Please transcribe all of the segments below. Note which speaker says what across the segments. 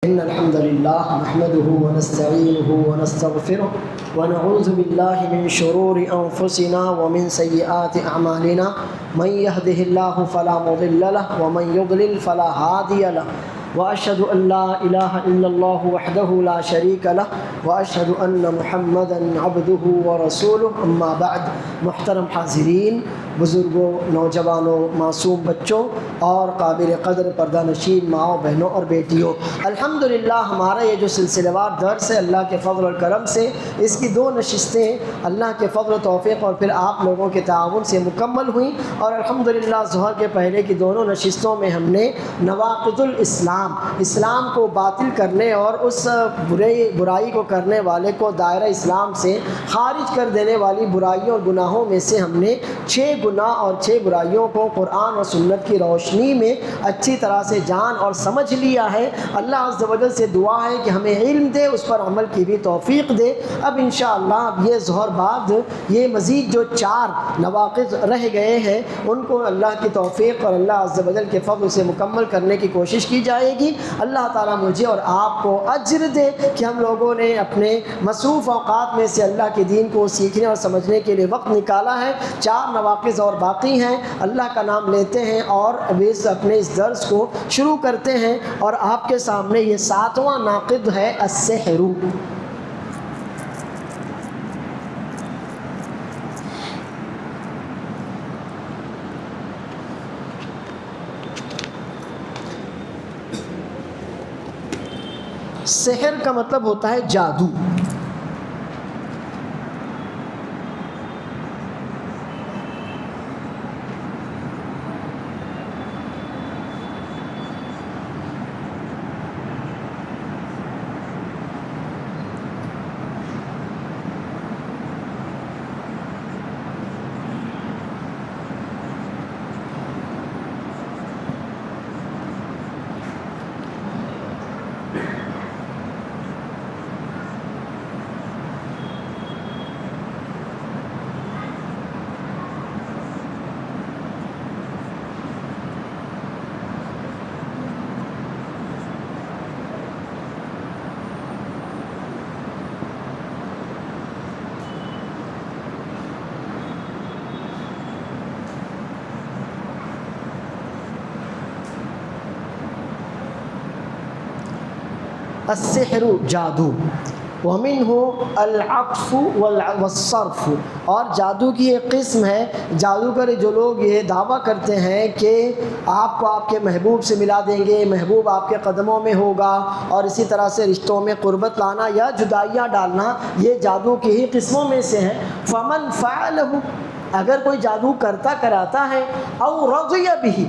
Speaker 1: إن الحمد لله نحمده ونستعينه ونستغفره ونعوذ بالله من شرور أنفسنا ومن سيئات أعمالنا من يهده الله فلا مضل له ومن يضلل فلا هادي له وأشهد أن لا إله إلا الله وحده لا شريك له وأشهد أن محمدا عبده ورسوله أما بعد. محترم حاضرین، بزرگوں، نوجوانوں، معصوم بچوں اور قابل قدر پردہ نشین ماؤں، بہنوں اور بیٹیوں، الحمدللہ ہمارا یہ جو سلسلہ وار درس ہے اللہ کے فضل اور کرم سے اس کی 2 نشستیں اللہ کے فضل و توفیق اور پھر آپ لوگوں کے تعاون سے مکمل ہوئیں، اور الحمدللہ ظہر کے پہلے کی دونوں نشستوں میں ہم نے نواقض الاسلام، اسلام کو باطل کرنے اور اس برائی کو کرنے والے کو دائرہ اسلام سے خارج کر دینے والی برائیوں اور گناہوں میں سے ہم نے 6 گناہ اور 6 برائیوں کو قرآن اور سنت کی روشنی میں اچھی طرح سے جان اور سمجھ لیا ہے. اللہ عز و جل سے دعا ہے کہ ہمیں علم دے، اس پر عمل کی بھی توفیق دے. اب انشاءاللہ یہ ظہر بعد یہ مزید جو 4 نواقض رہ گئے ہیں ان کو اللہ کی توفیق اور اللہ عز و جل کے فضل سے مکمل کرنے کی کوشش کی جائے گی. اللہ تعالیٰ مجھے اور آپ کو اجر دے کہ ہم لوگوں نے اپنے مصروف اوقات میں سے اللہ کے دین کو سیکھنے اور سمجھنے کے لیے وقت نکالا ہے. 4 نواقض اور باقی ہیں. اللہ کا نام لیتے ہیں اور اپنے اس درس کو شروع کرتے ہیں، اور آپ کے سامنے یہ 7واں ناقض ہے السحر. سحر کا مطلب ہوتا ہے جادو. السحر جادو، ومنه العطف والصرف، اور جادو کی ایک قسم ہے. جادوگر جو لوگ یہ دعویٰ کرتے ہیں کہ آپ کو آپ کے محبوب سے ملا دیں گے، محبوب آپ کے قدموں میں ہوگا، اور اسی طرح سے رشتوں میں قربت لانا یا جدائیاں ڈالنا، یہ جادو کی ہی قسموں میں سے ہیں. فمن فعلہ، اگر کوئی جادو کرتا کراتا ہے، او رضی بہ،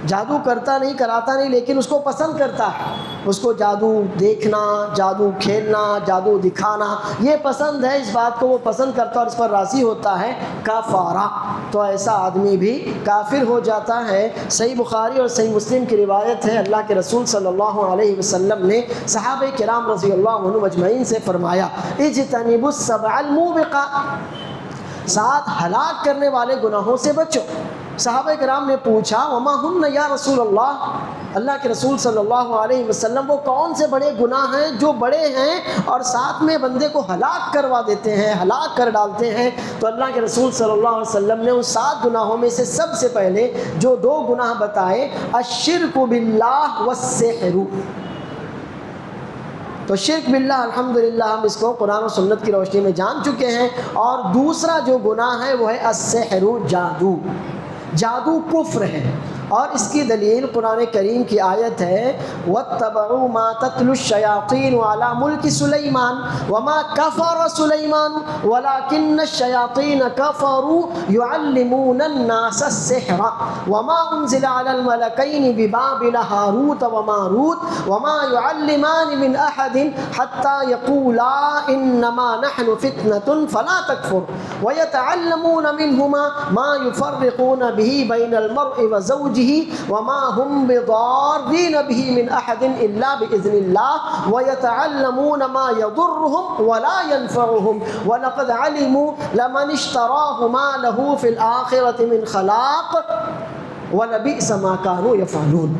Speaker 1: جادو کرتا نہیں کراتا نہیں لیکن اس کو پسند کرتا ہے، اس کو جادو دیکھنا، جادو کھیلنا، جادو دکھانا یہ پسند ہے، اس بات کو وہ پسند کرتا اور اس پر راضی ہوتا ہے، کفارہ، تو ایسا آدمی بھی کافر ہو جاتا ہے. صحیح بخاری اور صحیح مسلم کی روایت ہے، اللہ کے رسول صلی اللہ علیہ وسلم نے صحابہ کرام رضی اللہ عنہم اجمعین سے فرمایا، اجتنبوا السبع الموبقات، 7 ہلاک کرنے والے گناہوں سے بچو. صحابہ کرام نے پوچھا، وما ہن یا رسول اللہ، اللہ کے رسول صلی اللہ علیہ وسلم وہ کون سے بڑے گناہ ہیں جو بڑے ہیں اور ساتھ میں بندے کو ہلاک کروا دیتے ہیں، ہلاک کر ڈالتے ہیں؟ تو اللہ کے رسول صلی اللہ علیہ وسلم نے ان 7 گناہوں میں سے سب سے پہلے جو 2 گناہ بتائے، الشرک باللہ والسحر. تو شرک باللہ الحمدللہ ہم اس کو قرآن و سنت کی روشنی میں جان چکے ہیں. اور دوسرا جو گناہ ہے وہ ہے السحر، جادو. جادو کفر ہے، اور اس کی دلیل قرآن کریم کی آیت ہے، وَاتَّبَعُوا مَا تَتْلُو الشَّيَاطِينُ عَلَى مُلْكِ سُلَيْمَانَ وَمَا كَفَرَ سُلَيْمَانُ وَلَكِنَّ الشَّيَاطِينَ كَفَرُوا يُعَلِّمُونَ النَّاسَ السِّحْرَ وَمَا أُنزِلَ عَلَى الْمَلَكَيْنِ بِبَابِلَ هَارُوتَ وَمَارُوتَ وَمَا يُعَلِّمَانِ مِنْ أَحَدٍ حَتَّى يَقُولَا إِنَّمَا نَحْنُ فِتْنَةٌ فَلَا تَكْفُرْ وَيَتَعَلَّمُونَ مِنْهُمَا مَا يُفَرِّقُونَ بِهِ بَيْنَ الْمَرْءِ وَزَوْجِهِ وما هم بضارين به من أحد إلا بإذن الله ويتعلمون ما يضرهم ولا ينفعهم ولقد علموا لمن اشتراه ما له في الآخرة من خلاق وَلَبِئْسَ مَا كَانُوا يَفْعَلُونَ.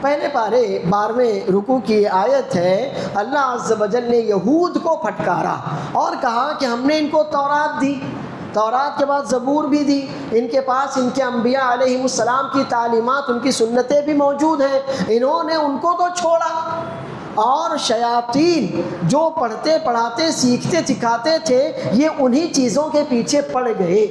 Speaker 1: پہلے پارے 12ویں رکوع کی آیت ہے، اللہ عز و جل نے یہود کو پھٹکارا اور کہا کہ ہم نے ان کو تورات دی، تورات کے بعد زبور بھی دی، ان کے پاس ان کے انبیاء علیہ السلام کی تعلیمات، ان کی سنتیں بھی موجود ہیں، انہوں نے ان کو تو چھوڑا، اور شیاطین جو پڑھتے پڑھاتے سیکھتے سکھاتے تھے یہ انہی چیزوں کے پیچھے پڑ گئے۔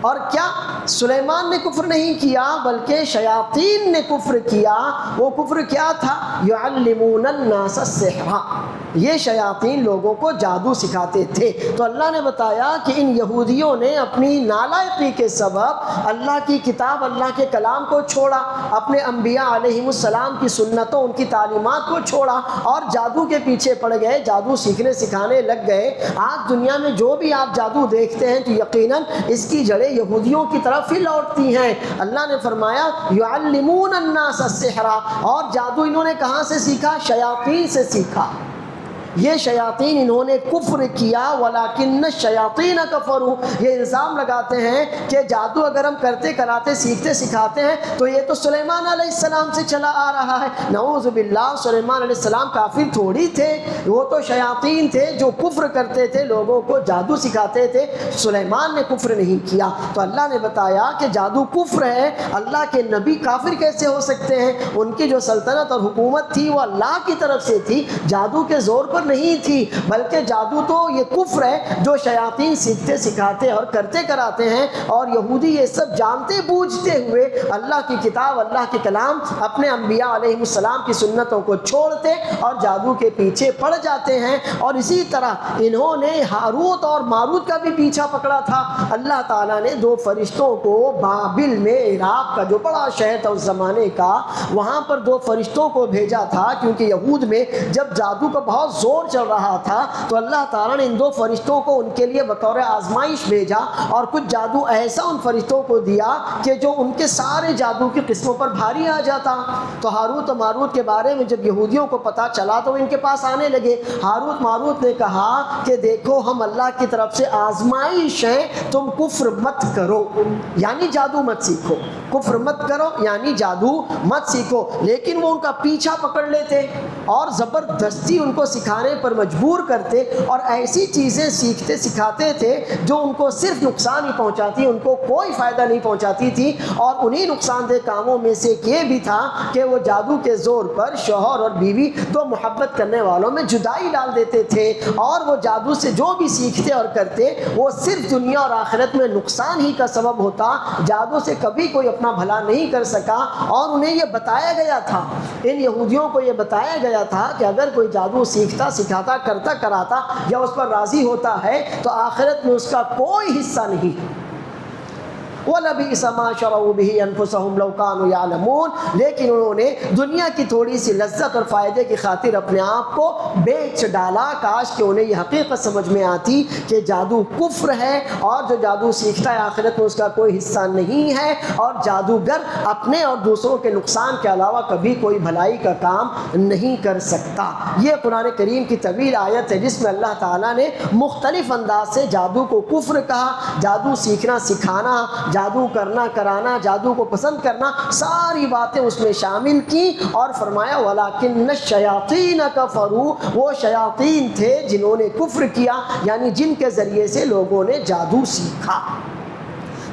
Speaker 1: اور کیا سلیمان نے کفر نہیں کیا بلکہ شیاطین نے کفر کیا۔ وہ کفر کیا تھا؟ یعلمون الناس السحر، یہ شیاطین لوگوں کو جادو سکھاتے تھے۔ تو اللہ نے بتایا کہ ان یہودیوں نے اپنی نالائقی کے سبب اللہ کی کتاب، اللہ کے کلام کو چھوڑا، اپنے انبیاء علیہ السلام کی سنتوں، ان کی تعلیمات کو چھوڑا اور جادو کے پیچھے پڑ گئے، جادو سیکھنے سکھانے لگ گئے۔ آج دنیا میں جو بھی آپ جادو دیکھتے ہیں تو یقیناً اس کی جڑیں یہودیوں کی طرف ہی لوٹتی ہیں۔ اللہ نے فرمایا یعلمون الناس السحر، اور جادو انہوں نے کہاں سے سیکھا؟ شیاطین سے سیکھا۔ یہ شیاطین انہوں نے کفر کیا، ولیکن الشیاطین کفروا، یہ الزام لگاتے ہیں کہ جادو اگر ہم کرتے کراتے سیکھتے سکھاتے ہیں تو یہ تو سلیمان علیہ السلام سے چلا آ رہا ہے۔ نعوذ باللہ، سلیمان علیہ السلام کافر تھوڑی تھے، وہ تو شیاطین تھے جو کفر کرتے تھے، لوگوں کو جادو سکھاتے تھے۔ سلیمان نے کفر نہیں کیا۔ تو اللہ نے بتایا کہ جادو کفر ہے، اللہ کے نبی کافر کیسے ہو سکتے ہیں؟ ان کی جو سلطنت اور حکومت تھی وہ اللہ کی طرف سے تھی، جادو کے زور پر نہیں تھی، بلکہ جادو تو یہ کفر ہے جو شیاطین سیکھتے سکھاتے اور کرتے کراتے ہیں۔ اور یہودی یہ سب جانتے بوجھتے ہوئے اللہ کی کتاب، اللہ کے کلام، اپنے انبیاء علیہ السلام کی سنتوں کو چھوڑتے اور جادو کے پیچھے پڑ جاتے ہیں۔ اور اسی طرح انہوں نے ہاروت اور ماروت کا بھی پیچھا پکڑا تھا۔ اللہ تعالیٰ نے 2 فرشتوں کو بابل میں، عراق کا جو بڑا شہر تھا اس زمانے کا، وہاں پر 2 فرشتوں کو بھیجا تھا، کیونکہ یہود میں جب جادو کا بہت زور چل رہا تھا تو اللہ تعالیٰ نے ان 2 فرشتوں کو ان کے لیے بطور آزمائش بھیجا، اور کچھ جادو ایسا ان فرشتوں کو دیا کہ جو ان کے سارے جادو کی قسموں پر بھاری آ جاتا۔ تو ہاروت و ماروت کے بارے میں جب یہودیوں کو پتہ چلا تو وہ ان کے پاس آنے لگے۔ ہاروت ماروت نے کہا کہ دیکھو ہم اللہ کی طرف سے آزمائش ہیں، تم کفر مت کرو، یعنی جادو مت سیکھو، کفر مت کرو یعنی جادو مت سیکھو۔ لیکن وہ ان کا پیچھا پکڑ لیتے اور زبردستی ان کو سکھانے پر مجبور کرتے، اور ایسی چیزیں سیکھتے سکھاتے تھے جو ان کو صرف نقصان ہی پہنچاتی، ان کو کوئی فائدہ نہیں پہنچاتی تھی۔ اور انہی نقصان دہ کاموں میں سے یہ بھی تھا کہ وہ جادو کے زور پر شوہر اور بیوی 2 محبت کرنے والوں میں جدائی ڈال دیتے تھے، اور وہ جادو سے جو بھی سیکھتے اور کرتے وہ صرف دنیا اور آخرت میں نقصان ہی کا سبب ہوتا، جادو سے کبھی کوئی اپنا بھلا نہیں کر سکا۔ اور انہیں یہ بتایا گیا تھا، ان یہودیوں کو یہ بتایا گیا تھا کہ اگر کوئی جادو سیکھتا سکھاتا کرتا کراتا یا اس پر راضی ہوتا ہے تو آخرت میں اس کا کوئی حصہ نہیں۔ وَلَبِئْسَ مَا شَرَوْا بِهِ أَنفُسَهُمْ لَوْ كَانُوا يَعْلَمُونَ، لیکن انہوں نے دنیا کی تھوڑی سی لذت اور فائدے کی خاطر اپنے آپ کو بیچ ڈالا۔ کاش کہ انہیں یہ حقیقت سمجھ میں آتی کہ جادو کفر ہے، اور جو جادو سیکھتا ہے آخرت میں اس کا کوئی حصہ نہیں ہے، اور جادوگر اپنے اور دوسروں کے نقصان کے علاوہ کبھی کوئی بھلائی کا کام نہیں کر سکتا۔ یہ قرآن کریم کی طویل آیت ہے جس میں اللہ تعالیٰ نے مختلف انداز سے جادو کو کفر کہا، جادو سیکھنا سکھانا، جادو کرنا کرانا، جادو کو پسند کرنا، ساری باتیں اس میں شامل کی، اور فرمایا وَلَٰكِنَّ الشَّيَاطِينَ كَفَرُوا، وہ شیاطین تھے جنہوں نے کفر کیا، یعنی جن کے ذریعے سے لوگوں نے جادو سیکھا۔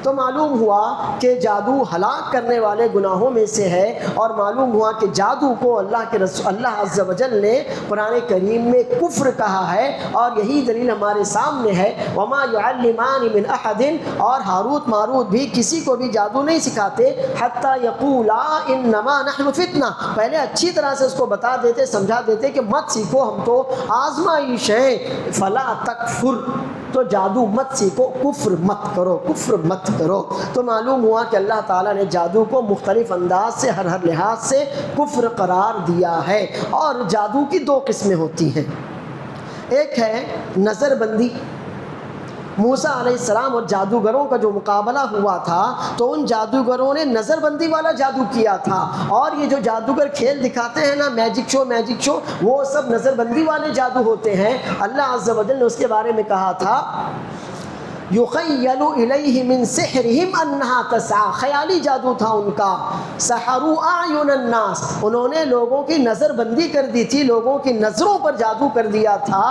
Speaker 1: تو معلوم ہوا کہ جادو ہلاک کرنے والے گناہوں میں سے ہے، اور معلوم ہوا کہ جادو کو اللہ عز و جل نے قرآن کریم میں کفر کہا ہے، اور یہی دلیل ہمارے سامنے ہے وَمَا يُعَلِّمَانِ مِنْ أَحَدٍ، اور ہاروت ماروت بھی کسی کو بھی جادو نہیں سکھاتے حَتَّى يَقُولَا إِنَّمَا نَحْنُ فِتْنَةٌ، پہلے اچھی طرح سے اس کو بتا دیتے، سمجھا دیتے کہ مت سیکھو، ہم تو آزمائش ہیں، فَلَا تَكْفُرْ، تو جادو مت سیکھو، کفر مت کرو، کفر مت کرو۔ تو معلوم ہوا کہ اللہ تعالیٰ نے جادو کو مختلف انداز سے ہر لحاظ سے کفر قرار دیا ہے۔ اور جادو کی 2 قسمیں ہوتی ہیں، ایک ہے نظر بندی۔ موسیٰ علیہ السلام اور جادوگروں کا جو مقابلہ ہوا تھا تو ان جادوگروں نے نظر بندی والا جادو کیا تھا، اور یہ جو جادوگر کھیل دکھاتے ہیں نا، میجک شو، وہ سب نظر بندی والے جادو ہوتے ہیں۔ اللہ عز و جل نے اس کے بارے میں کہا تھا یخیل الیہ من سحرہم انہا تسعی، خیالی جادو تھا ان کا. سحروا اعین الناس، انہوں نے لوگوں کی نظر بندی کر دی تھی، لوگوں کی نظروں پر جادو کر دیا تھا،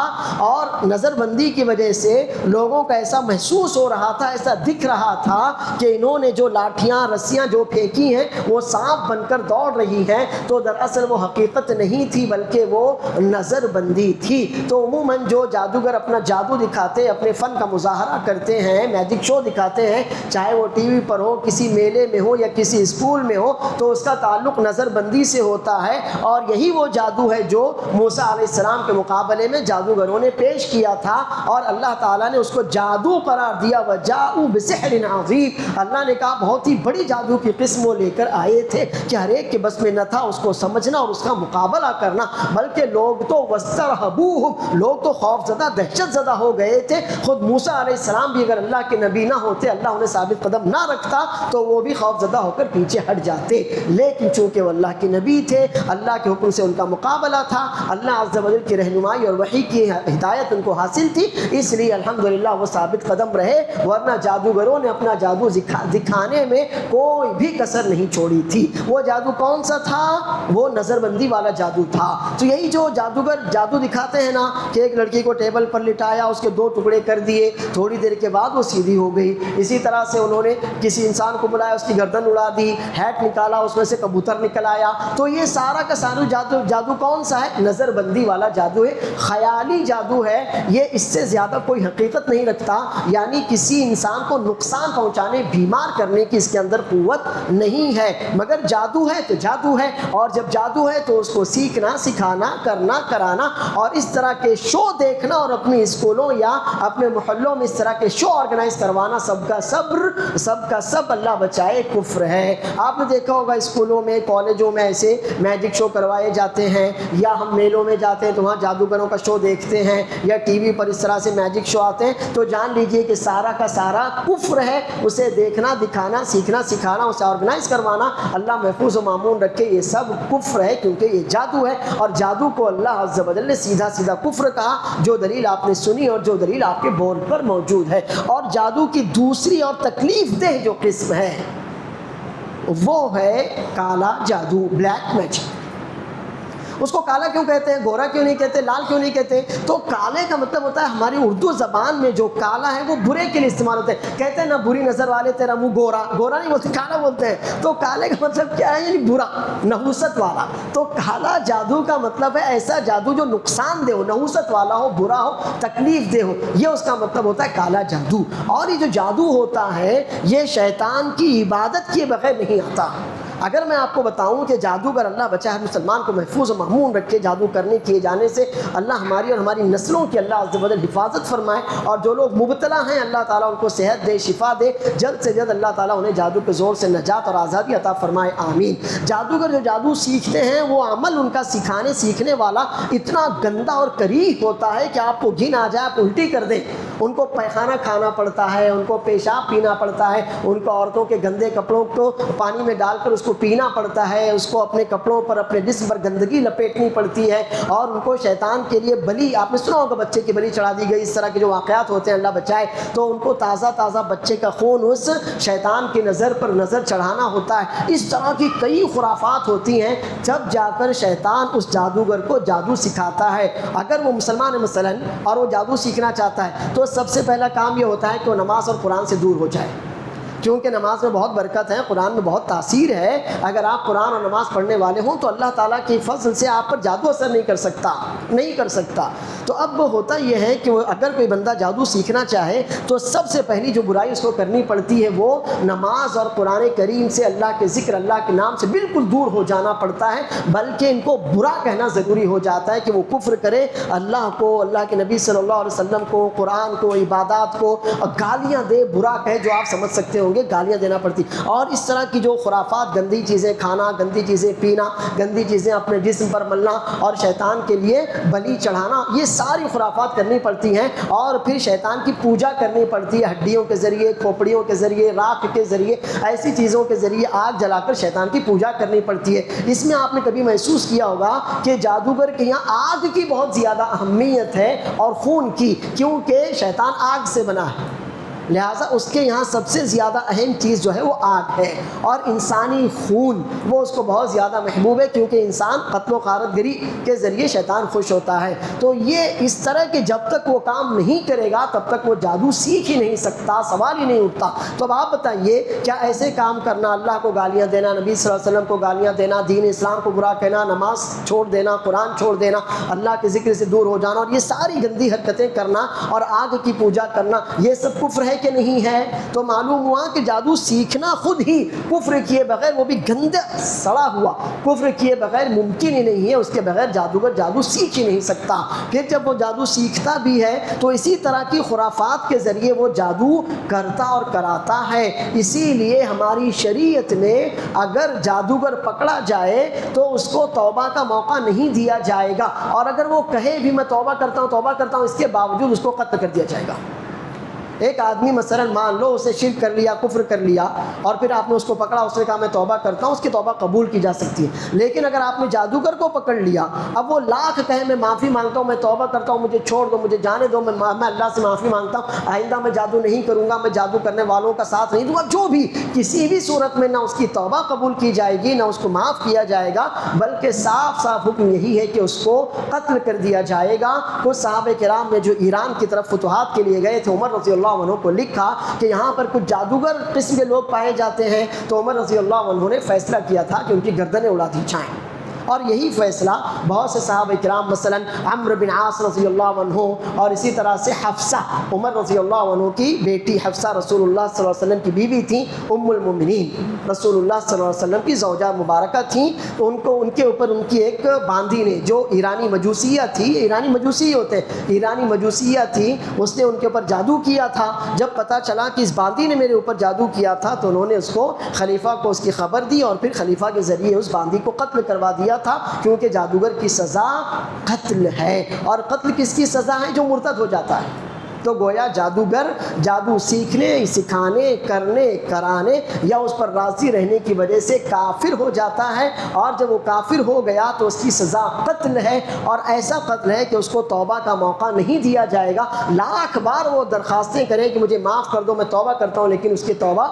Speaker 1: اور نظر بندی کی وجہ سے لوگوں کا ایسا محسوس ہو رہا تھا، ایسا دکھ رہا تھا کہ انہوں نے جو لاٹھیاں رسیاں جو پھینکی ہیں وہ سانپ بن کر دوڑ رہی ہیں، تو دراصل وہ حقیقت نہیں تھی بلکہ وہ نظر بندی تھی. تو عموماً جو جادوگر اپنا جادو دکھاتے، اپنے فن کا مظاہرہ کرتے ہیں، میجک شو دکھاتے ہیں، چاہے وہ ٹی وی پر ہو، کسی میلے میں ہو یا کسی اسکول میں ہو، تو اس کا تعلق نظر بندی سے ہوتا ہے. اور یہی وہ جادو ہے جو موسیٰ علیہ السلام کے مقابلے میں جادوگروں نے پیش کیا تھا، اور اللہ تعالیٰ نے اس کو جادو قرار دیا. وَجَاءُوا بِسِحْرٍ عَظِيمٍ، اللہ نے کہا بہت ہی بڑی جادو کی قسم وہ لے کر آئے تھے کہ ہر ایک کے بس میں نہ تھا اس کو سمجھنا اور اس کا مقابلہ کرنا، بلکہ لوگ تو وَاسْتَرْهَبُوهُمْ، لوگ تو خوف زدہ دہشت زدہ ہو گئے تھے. خود موسیٰ علیہ السلام بھی اگر اللہ کے نبی نہ ہوتے، اللہ انہیں ثابت قدم نہ رکھتا، تو وہ بھی خوف زدہ ہو کر پیچھے ہٹ جاتے. لیکن چونکہ وہ اللہ کے نبی تھے، اللہ کے حکم سے ان کا مقابلہ تھا، اللہ عز و جل کی رہنمائی اور وحی کی ہدایت ان کو حاصل تھی، اس لیے الحمدللہ وہ ثابت قدم رہے. ورنہ جادوگروں نے اپنا جادو دکھانے میں کوئی بھی کسر نہیں چھوڑی تھی. وہ جادو کون سا تھا؟ وہ نظر بندی والا جادو تھا. تو یہی جو جادوگر جادو دکھاتے ہیں نا کہ ایک لڑکی کو ٹیبل پر لٹایا، اس کے 2 ٹکڑے کر دیے، تھوڑی دیر کے بعد وہ سیدھی ہو گئی. اسی طرح سے انہوں نے کسی انسان کو بلایا، اس کی گردن اڑا دی، ہیٹ نکالا، اس میں سے کبوتر نکل آیا. تو یہ سارا کا سارا جادو کون سا ہے؟ نظر بندی والا جادو ہے، خیالی جادو ہے. یہ اس سے زیادہ کوئی حقیقت نہیں رکھتا، یعنی کسی انسان کو نقصان پہنچانے، بیمار کرنے کی اس کے اندر قوت نہیں ہے. مگر جادو ہے تو جادو ہے، اور جب جادو ہے تو اس کو سیکھنا، سکھانا، کرنا، کرانا، اور اس طرح کے شو دیکھنا اور اپنی اسکولوں یا اپنے محلوں میں اس طرح کے شو آرگنائز کروانا، سب کا سب اللہ بچائے کفر ہے. آپ نے دیکھا ہوگا اسکولوں میں، کالجوں میں ایسے میجک شو کروائے جاتے ہیں، یا ہم میلوں میں جاتے ہیں تو وہاں جادوگروں کا شو دیکھتے ہیں، یا ٹی وی پر اس طرح سے میجک شو آتے ہیں. تو جان لیجئے کہ سارا کا سارا کفر ہے. اسے دیکھنا، دکھانا، سیکھنا، سکھانا، اسے آرگنائز کروانا، اللہ محفوظ و معمون رکھے، یہ سب کفر ہے، کیونکہ یہ جادو ہے. اور جادو کو اللہ عز و جل نے سیدھا سیدھا کفر کہا، جو دلیل آپ نے سنی اور جو دلیل آپ کے بورڈ پر موجود ہے. اور جادو کی دوسری اور تکلیف دہ جو قسم ہے وہ ہے کالا جادو، بلیک میجک. اس کو کالا کیوں کہتے ہیں؟ گورا کیوں نہیں کہتے؟ لال کیوں نہیں کہتے؟ تو کالے کا مطلب ہوتا ہے، ہماری اردو زبان میں جو کالا ہے وہ برے کے لیے استعمال ہوتا ہے. کہتے ہیں نا بری نظر والے تیرا منہ گورا، گورا نہیں بولتے، کالا بولتے ہیں. تو کالے کا مطلب کیا ہے؟ یعنی برا، نحوست والا. تو کالا جادو کا مطلب ہے ایسا جادو جو نقصان دہ ہو، نحوست والا ہو، برا ہو، تکلیف دہ ہو، یہ اس کا مطلب ہوتا ہے کالا جادو. اور یہ جو جادو ہوتا ہے یہ شیطان کی عبادت کیے بغیر نہیں آتا. اگر میں آپ کو بتاؤں کہ جادوگر، اللہ بچائے ہر مسلمان کو محفوظ و معمون رکھے جادو کرنے کیے جانے سے، اللہ ہماری اور ہماری نسلوں کی اللہ عز و جل حفاظت فرمائے، اور جو لوگ مبتلا ہیں اللہ تعالیٰ ان کو صحت دے، شفا دے، جلد سے جلد اللہ تعالیٰ انہیں جادو کے زور سے نجات اور آزادی عطا فرمائے، آمین. جادوگر جو جادو سیکھتے ہیں وہ عمل ان کا سیکھنے والا اتنا گندا اور کریہ ہوتا ہے کہ آپ کو گھن آ جائے، آپ الٹی کر دیں. ان کو پیخانہ کھانا پڑتا ہے، ان کو پیشاب پینا پڑتا ہے، ان کو عورتوں کے گندے کپڑوں کو پانی میں ڈال کر اس کو پینا پڑتا ہے، اس کو اپنے کپڑوں پر، اپنے جسم پر گندگی لپیٹنی پڑتی ہے، اور ان کو شیطان کے لیے بلی، آپ نے سنا ہوگا بچے کی بلی چڑھا دی گئی، اس طرح کے جو واقعات ہوتے ہیں اللہ بچائے. تو ان کو تازہ بچے کا خون اس شیطان کی نظر پر نظر چڑھانا ہوتا ہے. اس طرح کی کئی خرافات ہوتی ہیں، جب جا کر شیطان اس جادوگر کو جادو سکھاتا ہے. اگر وہ مسلمان ہے مثلا اور وہ جادو سیکھنا چاہتا ہے تو سب سے پہلا کام یہ ہوتا ہے کہ وہ نماز اور قرآن سے دور ہو جائے، کیونکہ نماز میں بہت برکت ہے، قرآن میں بہت تاثیر ہے. اگر آپ قرآن اور نماز پڑھنے والے ہوں تو اللہ تعالیٰ کے فضل سے آپ پر جادو اثر نہیں کر سکتا. تو اب ہوتا یہ ہے کہ اگر کوئی بندہ جادو سیکھنا چاہے تو سب سے پہلی جو برائی اس کو کرنی پڑتی ہے وہ نماز اور قرآن کریم سے، اللہ کے ذکر، اللہ کے نام سے بالکل دور ہو جانا پڑتا ہے. بلکہ ان کو برا کہنا ضروری ہو جاتا ہے کہ وہ کفر کرے اللہ کو، اللہ کے نبی صلی اللہ علیہ وسلم کو، قرآن کو، عبادات کو، اور گالیاں دے، برا کہے، جو آپ سمجھ سکتے ہوں، گالیاں دینا پڑتی. اور اس طرح کی جو خرافات، گندی چیزیں کھانا، گندی چیزیں پینا، گندی چیزیں اپنے جسم پر ملنا اور شیطان کے لیے بلی چڑھانا، یہ ساری خرافات کرنی پڑتی ہیں. اور پھر شیطان کی پوجا کرنی پڑتی ہے، ہڈیوں کے ذریعے، کھوپڑیوں کے ذریعے، راکھ کے ذریعے، ایسی چیزوں کے ذریعے آگ جلا کر شیطان کی پوجا کرنی پڑتی ہے. اس میں آپ نے کبھی محسوس کیا ہوگا کہ جادوگر کے یہاں آگ کی بہت زیادہ اہمیت ہے اور خون کی، کیونکہ شیطان آگ سے بنا ہے. لہٰذا اس کے یہاں سب سے زیادہ اہم چیز جو ہے وہ آگ ہے، اور انسانی خون وہ اس کو بہت زیادہ محبوب ہے، کیونکہ انسان قتل و غارت گری کے ذریعے شیطان خوش ہوتا ہے۔ تو یہ اس طرح کہ جب تک وہ کام نہیں کرے گا تب تک وہ جادو سیکھ ہی نہیں سکتا، سوال ہی نہیں اٹھتا۔ تو اب آپ بتائیے، کیا ایسے کام کرنا، اللہ کو گالیاں دینا، نبی صلی اللہ علیہ وسلم کو گالیاں دینا، دین اسلام کو برا کہنا، نماز چھوڑ دینا، قرآن چھوڑ دینا، اللہ کے ذکر سے دور ہو جانا، اور یہ ساری گندی حرکتیں کرنا اور آگ کی پوجا کرنا، یہ سب کفر ہے کہ نہیں ہے؟ تو معلوم ہوا کہ جادو سیکھنا خود ہی کفر کیے بغیر، وہ بھی گندہ سڑا ہوا کفر کیے بغیر ممکن ہی نہیں ہے۔ اس کے بغیر جادوگر جادو سیکھ ہی نہیں سکتا۔ پھر جب وہ جادو سیکھتا بھی ہے تو اسی طرح کی خرافات کے ذریعے وہ جادو کرتا اور کراتا ہے۔ اسی لیے ہماری شریعت میں اگر جادوگر پکڑا جائے تو اس کو توبہ کا موقع نہیں دیا جائے گا، اور اگر وہ کہے بھی میں توبہ کرتا ہوں اس کے باوجود اس کو قتل کر دیا جائے گا۔ ایک آدمی مثلا مان لو اسے شرک کر لیا، کفر کر لیا، اور پھر آپ نے اس کو پکڑا، اس نے کہا میں توبہ کرتا ہوں، اس کی توبہ قبول کی جا سکتی ہے۔ لیکن اگر آپ نے جادوگر کو پکڑ لیا، اب وہ لاکھ کہے میں معافی مانگتا ہوں، میں توبہ کرتا ہوں، مجھے چھوڑ دو، مجھے جانے دو، میں اللہ سے معافی مانگتا ہوں، آئندہ میں جادو نہیں کروں گا، میں جادو کرنے والوں کا ساتھ نہیں دوں گا، جو بھی کسی بھی صورت میں نہ اس کی توبہ قبول کی جائے گی، نہ اس کو معاف کیا جائے گا، بلکہ صاف صاف حکم یہی ہے کہ اس کو قتل کر دیا جائے گا۔ کچھ صحابہ کرام نے جو ایران کی طرف فتوحات کے لیے گئے تھے، عمر رضی اللہ عنہ کو لکھا کہ یہاں پر کچھ جادوگر قسم کے لوگ پائے جاتے ہیں، تو عمر رضی اللہ عنہ نے فیصلہ کیا تھا کہ ان کی گردنیں اڑا دی جائیں، اور یہی فیصلہ بہت سے صحابہ کرام مثلا عمرو بن عاص رضی اللہ عنہ، اور اسی طرح سے حفصہ عمر رضی اللہ عنہ کی بیٹی حفصہ رسول اللہ صلی اللہ علیہ وسلم کی بیوی تھیں، ام المؤمنین رسول اللہ صلی اللہ علیہ وسلم کی زوجہ مبارکہ تھیں، تو ان کے اوپر ان کی ایک باندھی نے جو ایرانی مجوسیہ تھی، ایرانی مجوسی ہوتے ایرانی مجوسیہ تھی، اس نے ان کے اوپر جادو کیا تھا۔ جب پتہ چلا کہ اس باندھی نے میرے اوپر جادو کیا تھا تو انہوں نے اس کو خلیفہ کو اس کی خبر دی، اور پھر خلیفہ کے ذریعے اس باندھی کو قتل کروا دیا تھا، کیونکہ جادوگر کی سزا قتل ہے، اور قتل کس کی سزا ہے؟ جو مرتد ہو جاتا ہے۔ تو گویا جادوگر جادو سیکھنے، سکھانے، کرنے، کرانے یا اس پر راضی رہنے کی وجہ سے کافر ہو جاتا ہے، اور جب وہ کافر ہو گیا تو اس کی سزا قتل ہے، اور ایسا قتل ہے کہ اس کو توبہ کا موقع نہیں دیا جائے گا۔ لاکھ بار وہ درخواستیں کرے کہ مجھے معاف کر دو، میں توبہ کرتا ہوں، لیکن اس کی توبہ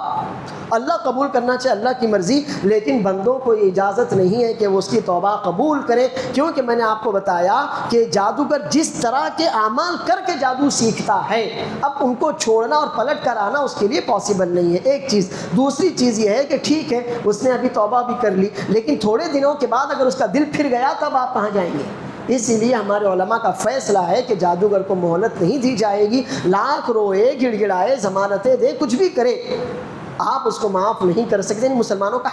Speaker 1: اللہ قبول کرنا چاہے، اللہ کی مرضی، لیکن بندوں کو یہ اجازت نہیں ہے کہ وہ اس کی توبہ قبول کرے، کیونکہ میں نے آپ کو بتایا کہ جادوگر جس طرح کے اعمال کر کے جادو سیکھتا ہے، اب ان کو چھوڑنا اور پلٹ کر آنا اس کے لیے پاسبل نہیں ہے، ایک چیز۔ دوسری چیز یہ ہے کہ ٹھیک ہے اس نے ابھی توبہ بھی کر لی، لیکن تھوڑے دنوں کے بعد اگر اس کا دل پھر گیا تب آپ کہاں جائیں گے؟ اسی لیے ہمارے علماء کا فیصلہ ہے کہ جادوگر کو مہلت نہیں دی جائے گی، لاکھ روئے، گڑ گڑائے، ضمانتیں دے، کچھ بھی کرے، آپ اس کو معاف نہیں کر سکتے۔ مسلمانوں کا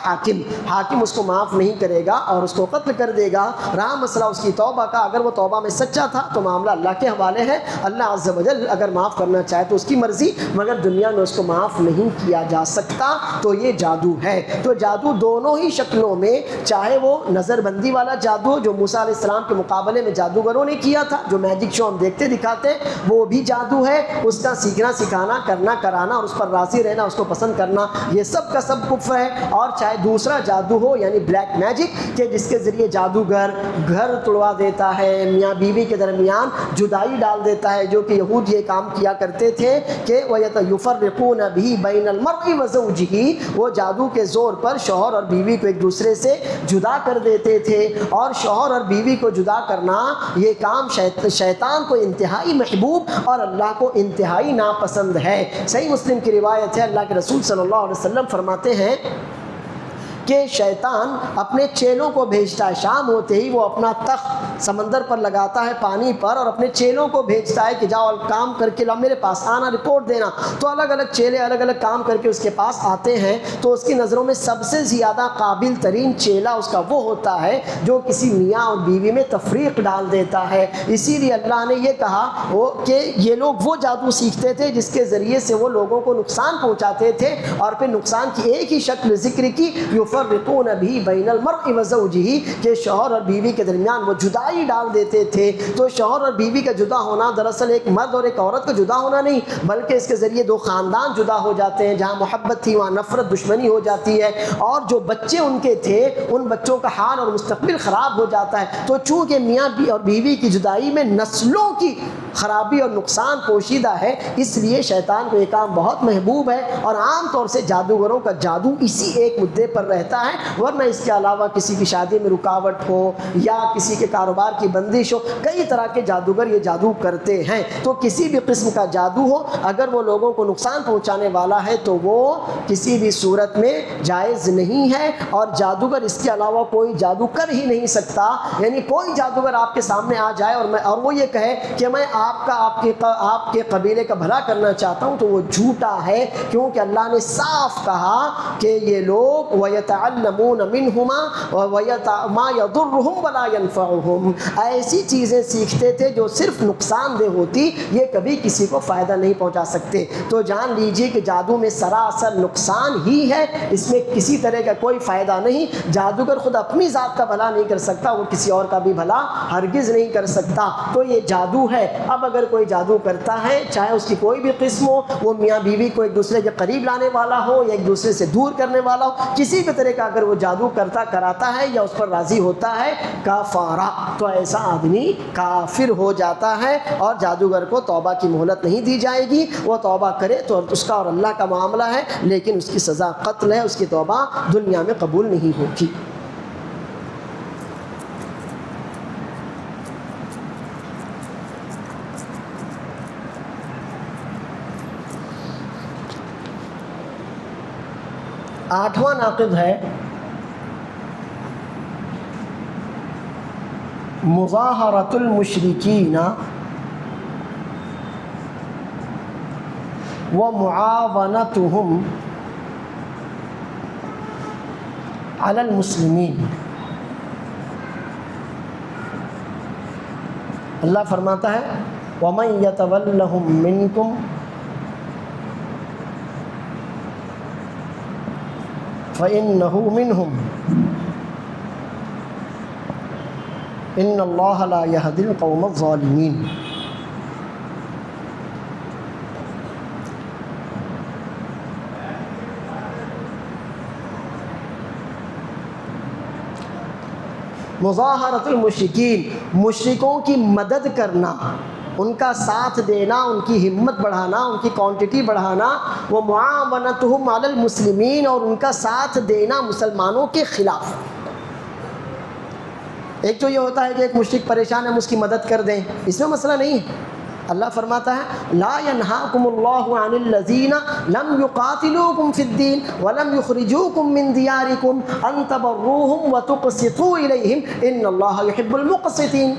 Speaker 1: حاکم اس کو معاف نہیں کرے گا اور اس کو قتل کر دے گا۔ رہا مسئلہ اس کی توبہ کا، اگر وہ توبہ میں سچا تھا تو معاملہ اللہ کے حوالے ہے، اللہ عز و جل اگر معاف کرنا چاہے تو اس کی مرضی، مگر دنیا میں اس کو معاف نہیں کیا جا سکتا۔ تو یہ جادو ہے۔ تو جادو دونوں ہی شکلوں میں، چاہے وہ نظر بندی والا جادو جو موسیٰ علیہ السلام کے مقابلے میں جادوگروں نے کیا تھا، جو میجک شو ہم دیکھتے دکھاتے، وہ بھی جادو ہے، اس کا سیکھنا، سکھانا، کرنا، کرانا اور اس پر راضی رہنا، اس کو پسند کرنا، یہ سب کا سب کفر ہے۔ اور چاہے دوسرا جادو ہو یعنی بلیک میجک، کہ جس کے ذریعے جادوگر گھر توڑوا دیتا ہے، میاں بیوی کے درمیان جدائی ڈال دیتا ہے، جو کہ یہود یہ کام کیا کرتے تھے کہ وَيَفَرِّقُونَ بِهِ بَيْنَ الْمَرْءِ وَزَوْجِهِ، وہ جادو کے زور پر شوہر اور بیوی کو ایک دوسرے سے جدا کر دیتے تھے، اور شوہر اور بیوی کو جدا کرنا یہ کام شیطان کو انتہائی محبوب اور اللہ کو انتہائی ناپسند ہے۔ صحیح مسلم کی روایت ہے، اللہ کے رسول صلی اللہ علیہ وسلم فرماتے ہیں کہ شیطان اپنے چیلوں کو بھیجتا ہے، شام ہوتے ہی وہ اپنا تخت سمندر پر لگاتا ہے پانی پر، اور اپنے چیلوں کو بھیجتا ہے کہ جاؤ کام کر کے لاؤ، میرے پاس آنا، رپورٹ دینا۔ تو الگ الگ چیلے الگ الگ کام کر کے اس کے پاس آتے ہیں، تو اس کی نظروں میں سب سے زیادہ قابل ترین چیلا اس کا وہ ہوتا ہے جو کسی میاں اور بیوی میں تفریق ڈال دیتا ہے۔ اسی لیے اللہ نے یہ کہا کہ یہ لوگ وہ جادو سیکھتے تھے جس کے ذریعے سے وہ لوگوں کو نقصان پہنچاتے تھے، اور پھر نقصان کی ایک ہی شکل ذکر کی، یفرقون به بین المرء وزوجہ، کہ شوہر اور بیوی کے درمیان وہ جدائی ڈال دیتے تھے۔ تو شوہر اور بیوی کا جدا ہونا دراصل ایک مرد اور ایک عورت کا جدا ہونا نہیں، بلکہ اس کے ذریعے دو خاندان جدا ہو جاتے ہیں، جہاں محبت تھی وہاں نفرت، دشمنی ہو جاتی ہے، اور جو بچے ان کے تھے ان بچوں کا حال اور مستقبل خراب ہو جاتا ہے۔ تو چونکہ میاں اور بیوی کی جدائی میں نسلوں کی خرابی اور نقصان پوشیدہ ہے، اس لیے شیطان کو یہ کام بہت محبوب ہے، اور عام طور سے جادوگروں کا جادو اسی ایک مدعے پر رہتا ہے، ورنہ اس کے علاوہ کسی کی شادی میں رکاوٹ ہو یا کسی کے کاروبار کی بندش ہو، کئی طرح کے جادوگر یہ جادو کرتے ہیں۔ تو کسی بھی قسم کا جادو ہو، اگر وہ لوگوں کو نقصان پہنچانے والا ہے تو وہ کسی بھی صورت میں جائز نہیں ہے، اور جادوگر اس کے علاوہ کوئی جادو کر ہی نہیں سکتا۔ یعنی کوئی جادوگر آپ کے سامنے آ جائے اور وہ یہ کہے کہ میں آپ کے قبیلے کا بھلا کرنا چاہتا ہوں، تو وہ جھوٹا ہے، کیونکہ اللہ نے صاف کہا کہ یہ لوگ وَيَتَعَلَّمُونَ مِنْهُمَا مَا يَضُرُّهُمْ وَلَا يَنْفَعُهُمْ، ایسی چیزیں سیکھتے تھے جو صرف نقصان دہ ہوتی، یہ کبھی کسی کو فائدہ نہیں پہنچا سکتے۔ تو جان لیجئے کہ جادو میں سراسر نقصان ہی ہے، اس میں کسی طرح کا کوئی فائدہ نہیں۔ جادوگر خود اپنی ذات کا بھلا نہیں کر سکتا، وہ کسی اور کا بھی بھلا ہرگز نہیں کر سکتا۔ تو یہ جادو ہے۔ اب اگر کوئی جادو کرتا ہے، چاہے اس کی کوئی بھی قسم ہو، وہ میاں بیوی کو ایک دوسرے کے قریب لانے والا ہو یا ایک دوسرے سے دور کرنے والا ہو، کسی بھی طرح کا اگر وہ جادو کراتا ہے یا اس پر راضی ہوتا ہے، کافارہ، تو ایسا آدمی کافر ہو جاتا ہے، اور جادوگر کو توبہ کی مہلت نہیں دی جائے گی۔ وہ توبہ کرے تو اس کا اور اللہ کا معاملہ ہے، لیکن اس کی سزا قتل ہے، اس کی توبہ دنیا میں قبول نہیں ہوگی۔ آٹھواں ناقض ہے مظاہرۃ المشرکین ومعاونتهم علی المسلمین۔ اللہ فرماتا ہے وَمَن يَتَوَلَّهُم مِّنكُمْ فَإِنَّهُ مِنْهُمْ إِنَّ اللَّهَ لَا يَهْدِي الْقَوْمَ الظَّالِمِينَ۔ مظاہرۃ المشرکین، مشرکوں کی مدد کرنا، ان کا ساتھ دینا، ان کی ہمت بڑھانا، ان کی کوانٹٹی بڑھانا، وہ معاونتہم علی المسلمین، اور ان کا ساتھ دینا مسلمانوں کے خلاف۔ ایک تو یہ ہوتا ہے کہ ایک مشرک پریشان ہے، ہم اس کی مدد کر دیں، اس میں مسئلہ نہیں ہے۔ اللہ فرماتا ہے لا ينهاكم الله عن الذين لم يقاتلوكم في الدين ولم يخرجوكم من دياركم ان تبروهم وتقسطوا اليهم ان الله يحب المقسطين۔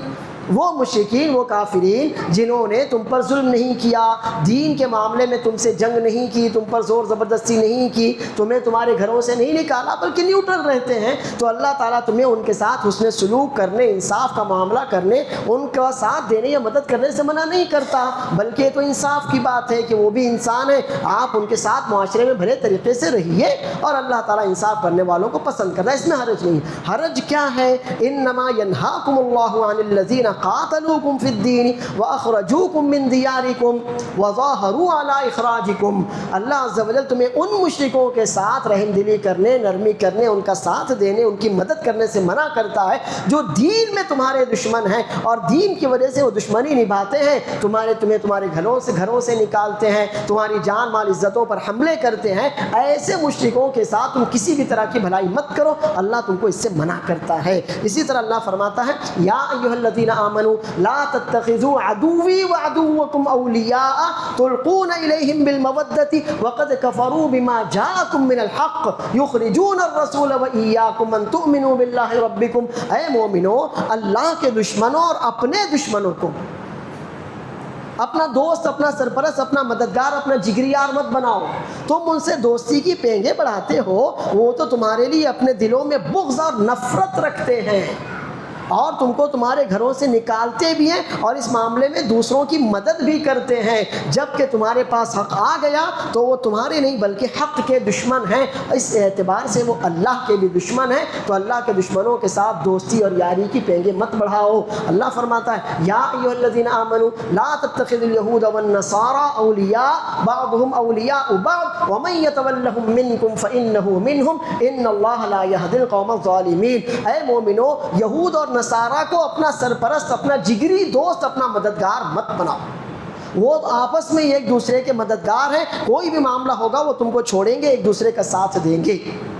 Speaker 1: وہ مشرکین، وہ کافرین جنہوں نے تم پر ظلم نہیں کیا، دین کے معاملے میں تم سے جنگ نہیں کی، تم پر زور زبردستی نہیں کی، تمہیں تمہارے گھروں سے نہیں نکالا، بلکہ نیوٹرل رہتے ہیں، تو اللہ تعالیٰ تمہیں ان کے ساتھ حسن سلوک کرنے، انصاف کا معاملہ کرنے، ان کا ساتھ دینے یا مدد کرنے سے منع نہیں کرتا، بلکہ تو انصاف کی بات ہے کہ وہ بھی انسان ہے، آپ ان کے ساتھ معاشرے میں بھلے طریقے سے رہیے، اور اللہ تعالیٰ انصاف کرنے والوں کو پسند کرتا ہے، اس میں حرج نہیں۔ حرج کیا ہے؟ انما ینہاکم اللہ عن الذین قاتلوکم فی الدین واخرجوکم من دیارکم وظاہروا علی اخراجکم۔ اللہ عز و جل تمہیں ان مشرکوں کے ساتھ رحم دلی کرنے، نرمی کرنے، ان کا ساتھ دینے، ان کی مدد کرنے سے منع کرتا ہے جو دین میں تمہارے دشمن ہیں، اور دین کی وجہ سے وہ دشمنی نبھاتے ہیں، تمہیں تمہارے گھروں سے نکالتے ہیں، تمہاری جان مال عزتوں پر حملے کرتے ہیں، ایسے مشرکوں کے ساتھ تم کسی بھی طرح کی بھلائی مت کرو، اللہ تم کو اس سے منع کرتا ہے۔ اسی طرح اللہ فرماتا ہے یا ایھا الذین آمنوا لا تتخذوا عدوی وعدوکم اولیاء تلقون الیہم بالمودۃ وقد کفروا بما جاءکم من الحق یخرجون الرسول وایاکم ان تؤمنوا باللہ ربکم۔ اے مومنو، اللہ کے دشمنوں اور اپنے دشمنوں کو اپنا دوست، اپنا سرپرست، اپنا مددگار، اپنا جگری یار مت بناؤ۔ تم ان سے دوستی کی پینگیں بڑھاتے ہو، وہ تو تمہارے لیے اپنے دلوں میں بغض اور نفرت رکھتے ہیں، اور تم کو تمہارے گھروں سے نکالتے بھی ہیں، اور اس معاملے میں دوسروں کی مدد بھی کرتے ہیں۔ جب کہ تمہارے پاس حق آ گیا تو وہ تمہارے نہیں بلکہ حق کے دشمن ہیں، اس اعتبار سے وہ اللہ کے بھی دشمن ہیں، تو اللہ کے دشمنوں کے ساتھ دوستی اور یاری کی پینگیں مت بڑھاؤ۔ اللہ فرماتا ہے یا ایھا الذین آمنوا لا تتخذوا اليہود والنصارى اولیاء بعضهم اولیاء بعض ومن یتولہم منکم فانہ منہم ان اللہ لا یہدی القوم الظالمین۔ اے مومنو، یہود اور نصارہ کو اپنا سرپرست، اپنا جگری دوست، اپنا مددگار مت بناؤ۔ وہ آپس میں ایک دوسرے کے مددگار ہیں، کوئی بھی معاملہ ہوگا وہ تم کو چھوڑیں گے، ایک دوسرے کا ساتھ دیں گے۔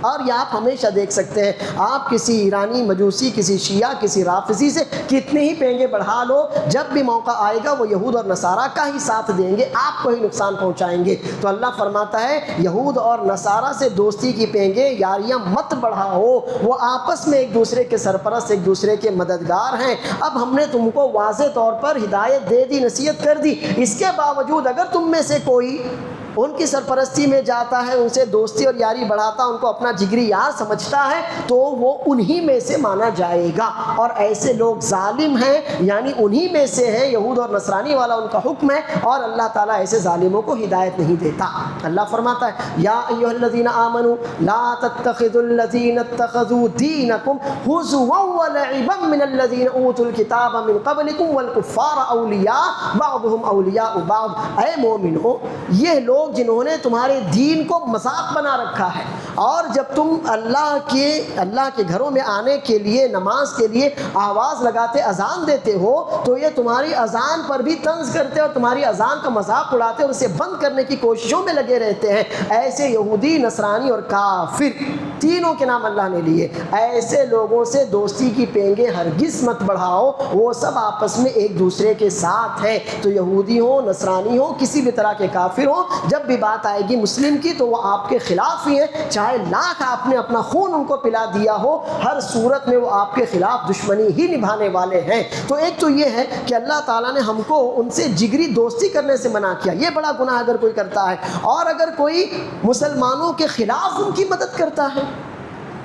Speaker 1: اور یہ آپ ہمیشہ دیکھ سکتے ہیں، آپ کسی ایرانی، مجوسی، کسی شیعہ، کسی رافضی سے کتنے ہی پینگے بڑھا لو، جب بھی موقع آئے گا وہ یہود اور نصارہ کا ہی ساتھ دیں گے، آپ کو ہی نقصان پہنچائیں گے۔ تو اللہ فرماتا ہے یہود اور نصارہ سے دوستی کی پینگے، یاریاں مت بڑھاؤ، وہ آپس میں ایک دوسرے کے سرپرست، ایک دوسرے کے مددگار ہیں۔ اب ہم نے تم کو واضح طور پر ہدایت دے دی، نصیحت کر دی، اس کے باوجود اگر تم میں سے کوئی ان کی سرپرستی میں جاتا ہے، ان سے دوستی اور یاری بڑھاتا، ان کو اپنا جگری یار سمجھتا ہے، تو وہ انہی میں سے مانا جائے گا۔ اور ایسے لوگ ظالم ہیں، یعنی انہی میں سے ہیں، یہود اور نصرانی والا ان کا حکم ہے، اور اللہ تعالیٰ ایسے ظالموں کو ہدایت نہیں دیتا۔ اللہ فرماتا ہے یا ایھا الذین آمنوا لا تتخذوا الذین اتخذوا دینکم ہزوا ولعبا من الذین اوتوا الکتاب من قبلکم والکفار اولیاء بعضهم اولیاء بعض۔ اے مومنو، یہ لوگ جنہوں نے تمہارے دین کو مذاق بنا رکھا ہے، اور جب تم اللہ کے گھروں میں آنے کے لیے، نماز کے لیے آواز لگاتے، اذان دیتے ہو، تو یہ تمہاری اذان پر بھی طنز کرتے اور تمہاری اذان کا مذاق اڑاتے اور اسے بند کرنے کی کوششوں میں لگے رہتے ہیں۔ ایسے یہودی، نصرانی اور کافر، تینوں کے نام اللہ نے لیے، ایسے لوگوں سے دوستی کی پینگیں ہرگز مت بڑھاؤ، وہ سب آپس میں ایک دوسرے کے ساتھ ہے۔ تو یہودی ہو، نصرانی ہو، کسی بھی طرح کے کافر ہو، جب بھی بات آئے گی مسلم کی تو وہ آپ کے خلاف ہی ہیں، چاہے لاکھ آپ نے اپنا خون ان کو پلا دیا ہو، ہر صورت میں وہ آپ کے خلاف دشمنی ہی نبھانے والے ہیں۔ تو ایک تو یہ ہے کہ اللہ تعالیٰ نے ہم کو ان سے جگری دوستی کرنے سے منع کیا، یہ بڑا گناہ اگر کوئی کرتا ہے، اور اگر کوئی مسلمانوں کے خلاف ان کی مدد کرتا ہے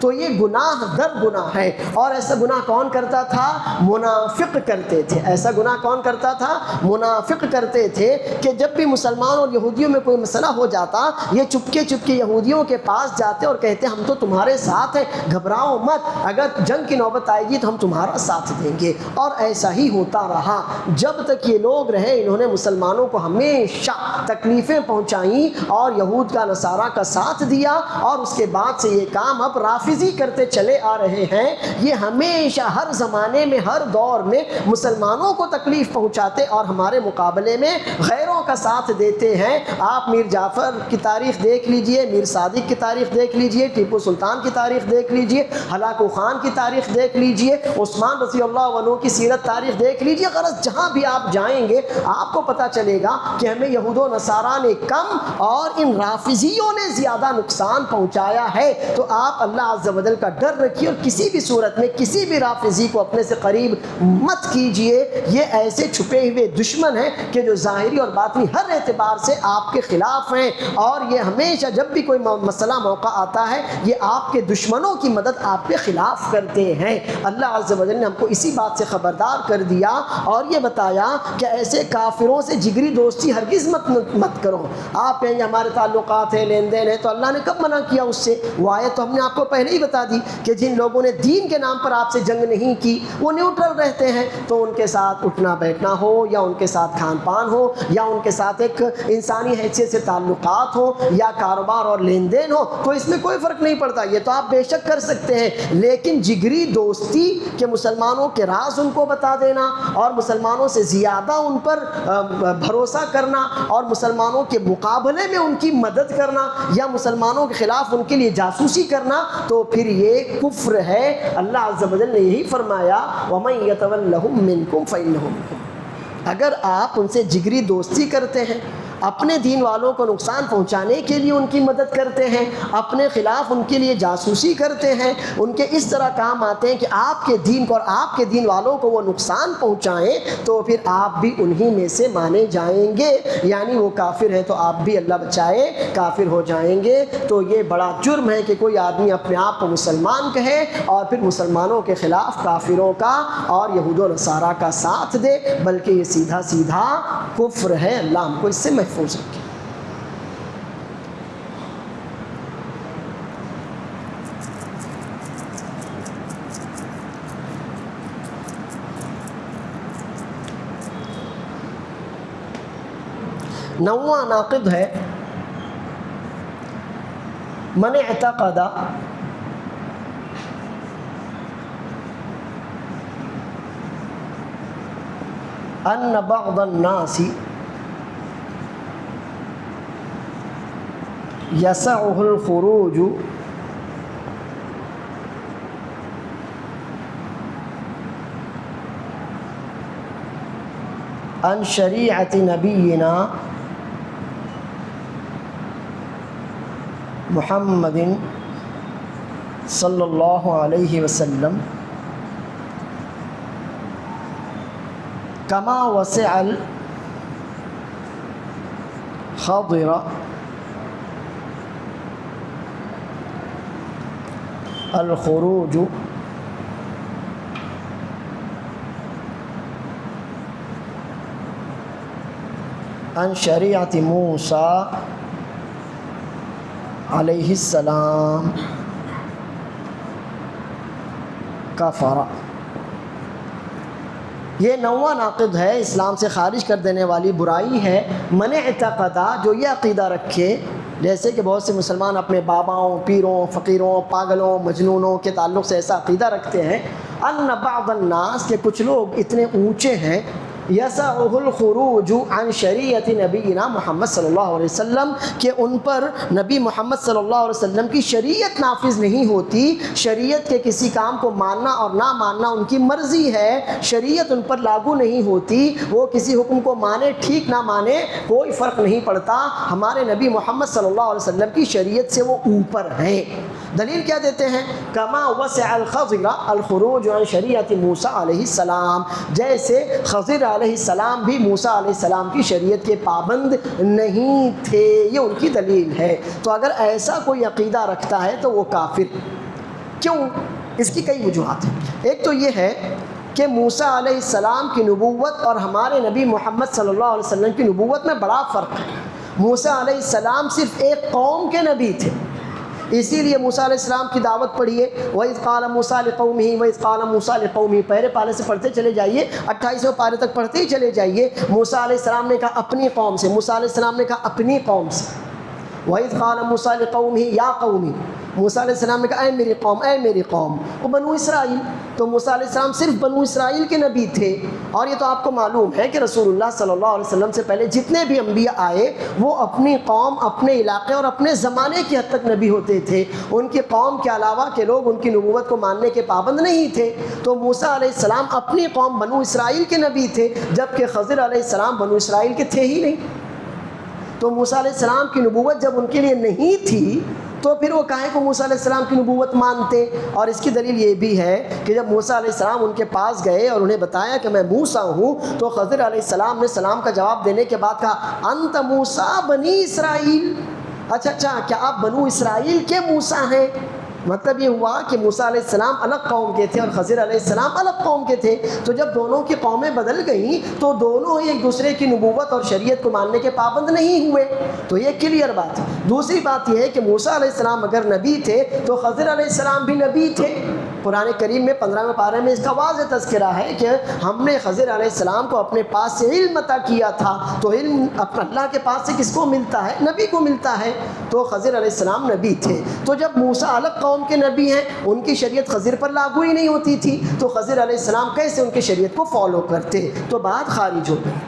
Speaker 1: تو یہ گناہ در گناہ ہے۔ اور ایسا گناہ کون کرتا تھا؟ منافق کرتے تھے۔ ایسا گناہ کون کرتا تھا؟ منافق کرتے تھے، کہ جب بھی مسلمان اور یہودیوں میں کوئی مسئلہ ہو جاتا، یہ چپکے چپکے یہودیوں کے پاس جاتے اور کہتے ہم تو تمہارے ساتھ ہیں، گھبراؤ مت، اگر جنگ کی نوبت آئے گی تو ہم تمہارا ساتھ دیں گے۔ اور ایسا ہی ہوتا رہا جب تک یہ لوگ رہے، انہوں نے مسلمانوں کو ہمیشہ تکلیفیں پہنچائیں اور یہود کا، نصارہ کا ساتھ دیا، اور اس کے بعد سے یہ کام اب رافضی کرتے چلے آ رہے ہیں۔ یہ ہمیشہ ہر زمانے میں، ہر دور میں مسلمانوں کو تکلیف پہنچاتے اور ہمارے مقابلے میں غیروں کا ساتھ دیتے ہیں۔ آپ میر جعفر کی تاریخ دیکھ لیجئے، میر صادق کی تاریخ دیکھ لیجئے، ٹیپو سلطان کی تاریخ دیکھ لیجئے، ہلاکو خان کی تاریخ دیکھ لیجئے، عثمان رضی اللہ عنہ کی سیرت تاریخ دیکھ لیجئے۔ غرض جہاں بھی آپ جائیں گے آپ کو پتہ چلے گا کہ ہمیں یہود و نصارہ نے کم اور ان رافضیوں نے زیادہ نقصان پہنچایا ہے۔ تو آپ اللہ عز و جل کا ڈر رکھیے، اور کسی بھی صورت میں کسی بھی رافضی کو اپنے سے قریب مت کیجئے۔ یہ ایسے چھپے ہوئے دشمن ہیں کہ جو ظاہری اور باطنی ہر اعتبار سے آپ کے خلاف ہیں، اور یہ ہمیشہ جب بھی کوئی مسئلہ موقع آتا ہے یہ آپ کے دشمنوں کی مدد آپ کے خلاف کرتے ہیں۔ اللہ عز و جل نے ہم کو اسی بات سے خبردار کر دیا اور یہ بتایا کہ ایسے کافروں سے جگری دوستی ہرگز مت کرو۔ آپ کہیں ہمارے تعلقات ہیں، لین دین ہے، تو اللہ نے کب منع کیا اس سے؟ وہ آیت تو ہم نے آپ کو پہلے ہی بتا دی کہ جن لوگوں نے دین کے نام پر آپ سے جنگ نہیں کی، وہ نیوٹرل رہتے ہیں، تو ان کے ساتھ اٹھنا بیٹھنا ہو، یا ان کے ساتھ کھان پان ہو، یا ان کے ساتھ ایک انسانی حیثیت سے تعلقات ہو، یا کاروبار اور لین دین ہو، تو اس میں کوئی فرق نہیں پڑتا، یہ تو آپ بے شک کر سکتے ہیں۔ لیکن جگری دوستی کہ مسلمانوں کے راز ان کو بتا دینا، اور مسلمانوں سے زیادہ ان پر بھروسہ کرنا، اور مسلمانوں کے مقابلے میں ان کی مدد کرنا، یا مسلمانوں کے خلاف ان کے لیے جاسوسی کرنا، تو پھر یہ کفر ہے۔ اللہ عز و جل نے یہی فرمایا وَمَن يَتَوَلَّهُم مِّنكُمْ فَإِنَّهُ مِنكُمْ۔ اگر آپ ان سے جگری دوستی کرتے ہیں، اپنے دین والوں کو نقصان پہنچانے کے لیے ان کی مدد کرتے ہیں، اپنے خلاف ان کے لیے جاسوسی کرتے ہیں، ان کے اس طرح کام آتے ہیں کہ آپ کے دین کو اور آپ کے دین والوں کو وہ نقصان پہنچائیں، تو پھر آپ بھی انہی میں سے مانے جائیں گے، یعنی وہ کافر ہے تو آپ بھی اللہ بچائے کافر ہو جائیں گے۔ تو یہ بڑا جرم ہے کہ کوئی آدمی اپنے آپ کو مسلمان کہے اور پھر مسلمانوں کے خلاف کافروں کا اور یہود و نصارہ کا ساتھ دے، بلکہ یہ سیدھا سیدھا کفر ہے۔ اللہ ہم کو اس سے محفوظ رکھے۔ نواں ناقد ہے من اعتقد ان بعض الناس یسعه الخروج عن شریعت نبینا محمد صلی اللہ علیہ وسلم کما وسع الخضر الخروج عن شریعت موسیٰ علیہ السلام کفر. یہ نوواں ناقض ہے، اسلام سے خارج کر دینے والی برائی ہے. من اعتقدہ، جو یہ عقیدہ رکھے، جیسے کہ بہت سے مسلمان اپنے باباؤں، پیروں، فقیروں، پاگلوں، مجنونوں کے تعلق سے ایسا عقیدہ رکھتے ہیں، ان بعض الناس، کہ کچھ لوگ اتنے اونچے ہیں، یسعہ الخروج عن شریعت نبینا محمد صلی اللہ علیہ وسلم، کہ ان پر نبی محمد صلی اللہ علیہ وسلم کی شریعت نافذ نہیں ہوتی. شریعت کے کسی کام کو ماننا اور نہ ماننا ان کی مرضی ہے، شریعت ان پر لاگو نہیں ہوتی. وہ کسی حکم کو مانے ٹھیک نہ مانے کوئی فرق نہیں پڑتا، ہمارے نبی محمد صلی اللہ علیہ وسلم کی شریعت سے وہ اوپر ہیں. دلیل کیا دیتے ہیں؟ کما وسع الخضر الخروج عن شریعت موسیٰ علیہ السلام، جیسے خضر علیہ السلام بھی موسیٰ علیہ السلام کی شریعت کے پابند نہیں تھے. یہ ان کی دلیل ہے. تو اگر ایسا کوئی عقیدہ رکھتا ہے تو وہ کافر. کیوں؟ اس کی کئی وجوہات ہیں. ایک تو یہ ہے کہ موسیٰ علیہ السلام کی نبوت اور ہمارے نبی محمد صلی اللہ علیہ وسلم کی نبوت میں بڑا فرق ہے. موسیٰ علیہ السلام صرف ایک قوم کے نبی تھے، اسی لیے موسیٰ علیہ السلام کی دعوت پڑھیے، وَإِذْ قَالَ مُوسَىٰ لِقَوْمِهِ وَإِذْ قَالَ مُوسَىٰ لِقَوْمِهِ، پہلے پارے سے پڑھتے چلے جائیے، 28ویں پارے تک پڑھتے ہی چلے جائیے. موسیٰ علیہ السلام نے کہا اپنی قوم سے، موسیٰ علیہ السلام نے کہا اپنی قوم سے. وَإِذْ قَالَ مُوسَىٰ لِقَوْمِهِ يَا قَوْمِ، موسیٰ علیہ السلام نے کہا اے میری قوم، اے میری قوم. وہ بنو اسرائیل، تو موسیٰ علیہ السلام صرف بنو اسرائیل کے نبی تھے. اور یہ تو آپ کو معلوم ہے کہ رسول اللہ صلی اللہ علیہ وسلم سے پہلے جتنے بھی انبیاء آئے وہ اپنی قوم، اپنے علاقے اور اپنے زمانے کی حد تک نبی ہوتے تھے. ان کی قوم کے علاوہ کے لوگ ان کی نبوت کو ماننے کے پابند نہیں تھے. تو موسیٰ علیہ السلام اپنی قوم بنو اسرائیل کے نبی تھے، جبکہ خضر علیہ السلام بنو اسرائیل کے تھے ہی نہیں. تو موسیٰ علیہ السلام کی نبوت جب ان کے لیے نہیں تھی تو پھر وہ کاہے کو موسیٰ علیہ السلام کی نبوت مانتے. اور اس کی دلیل یہ بھی ہے کہ جب موسیٰ علیہ السلام ان کے پاس گئے اور انہیں بتایا کہ میں موسیٰ ہوں، تو خضر علیہ السلام نے سلام کا جواب دینے کے بعد کہا انت موسیٰ بنی اسرائیل. اچھا کیا آپ بنو اسرائیل کے موسیٰ ہیں؟ مطلب یہ ہوا کہ موسیٰ علیہ السلام الگ قوم کے تھے اور خضر علیہ السلام الگ قوم کے تھے. تو جب دونوں کی قومیں بدل گئیں تو دونوں ہی ایک دوسرے کی نبوت اور شریعت کو ماننے کے پابند نہیں ہوئے. تو یہ کلیئر بات ہے. دوسری بات یہ ہے کہ موسیٰ علیہ السلام اگر نبی تھے تو خضر علیہ السلام بھی نبی تھے. قرآن کریم میں 15ویں پارے میں اس کا واضح تذکرہ ہے کہ ہم نے خضر علیہ السلام کو اپنے پاس سے علم عطا کیا تھا. تو علم اپنا اللہ کے پاس سے کس کو ملتا ہے؟ نبی کو ملتا ہے. تو خضر علیہ السلام نبی تھے. تو جب موسیٰ الگ قوم کے نبی ہیں، ان کی شریعت خضر پر لاگو ہی نہیں ہوتی تھی، تو خضر علیہ السلام کیسے ان کی شریعت کو فالو کرتے؟ تو بات خارج ہو گئی.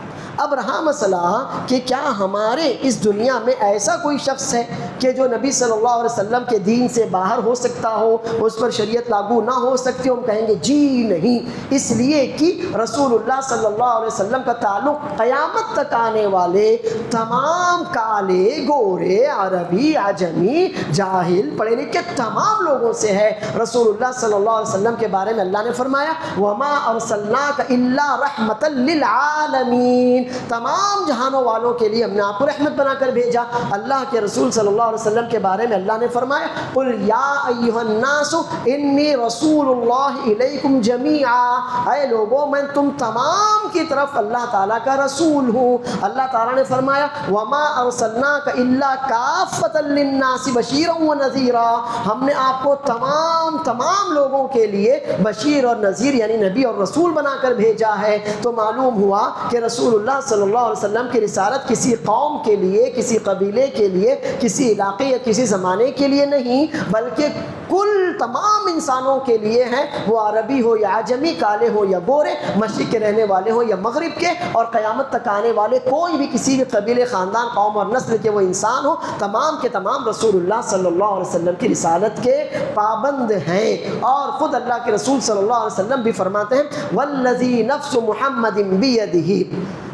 Speaker 1: اب رہا مسئلہ کہ کیا ہمارے اس دنیا میں ایسا کوئی شخص ہے کہ جو نبی صلی اللہ علیہ وسلم کے دین سے باہر ہو سکتا ہو، اس پر شریعت لاگو نہ ہو سکتی ہو؟ ہم کہیں گے جی نہیں، اس لیے کہ رسول اللہ صلی اللہ علیہ وسلم کا تعلق قیامت تک آنے والے تمام کالے، گورے، عربی، عجمی، جاہل، پڑھے لکھے تمام لوگوں سے ہے. رسول اللہ صلی اللہ علیہ وسلم کے بارے میں اللہ نے فرمایا وَمَا أَرْسَلْنَاكَ إِلَّا رَحْمَةً لِّلْعَالَمِينَ، تمام جہانوں والوں کے لیے ہم نے آپ کو رحمت بنا کر بھیجا. اللہ کے رسول صلی اللہ علیہ وسلم کے بارے میں اللہ نے فرمایا قُلْ يَا أَيُّهَا النَّاسُ إِنِّي رَسُولُ اللَّهِ إِلَيْكُمْ جَمِيعًا، اے لوگوں میں تم تمام کی طرف اللہ تعالیٰ کا رسول ہوں. اللہ تعالیٰ نے فرمایا وَمَا أَرْسَلْنَاكَ إِلَّا كَافَّةً لِلنَّاسِ بَشِيرًا وَنَذِيرًا، ہم نے آپ کو تمام لوگوں کے لیے بشیر اور نذیر یعنی نبی اور رسول بنا کر بھیجا ہے. تو معلوم ہوا کہ رسول اللہ صلی اللہ علیہ وسلم کی رسالت کسی قوم کے لیے، کسی قبیلے کے لیے، کسی علاقے یا کسی زمانے کے لیے نہیں، بلکہ کل تمام انسانوں کے لیے ہیں، وہ عربی ہو یا عجمی، کالے ہو یا گورے، مشرق کے رہنے والے ہو یا مغرب کے، اور قیامت تک آنے والے کوئی بھی کسی بھی قبیلے، خاندان، قوم اور نسل کے وہ انسان ہو، تمام کے تمام رسول اللہ صلی اللہ علیہ وسلم کی رسالت کے پابند ہیں۔ اور خود اللہ کے رسول صلی اللہ علیہ وسلم بھی فرماتے ہیں والذی نفس محمد بیدہ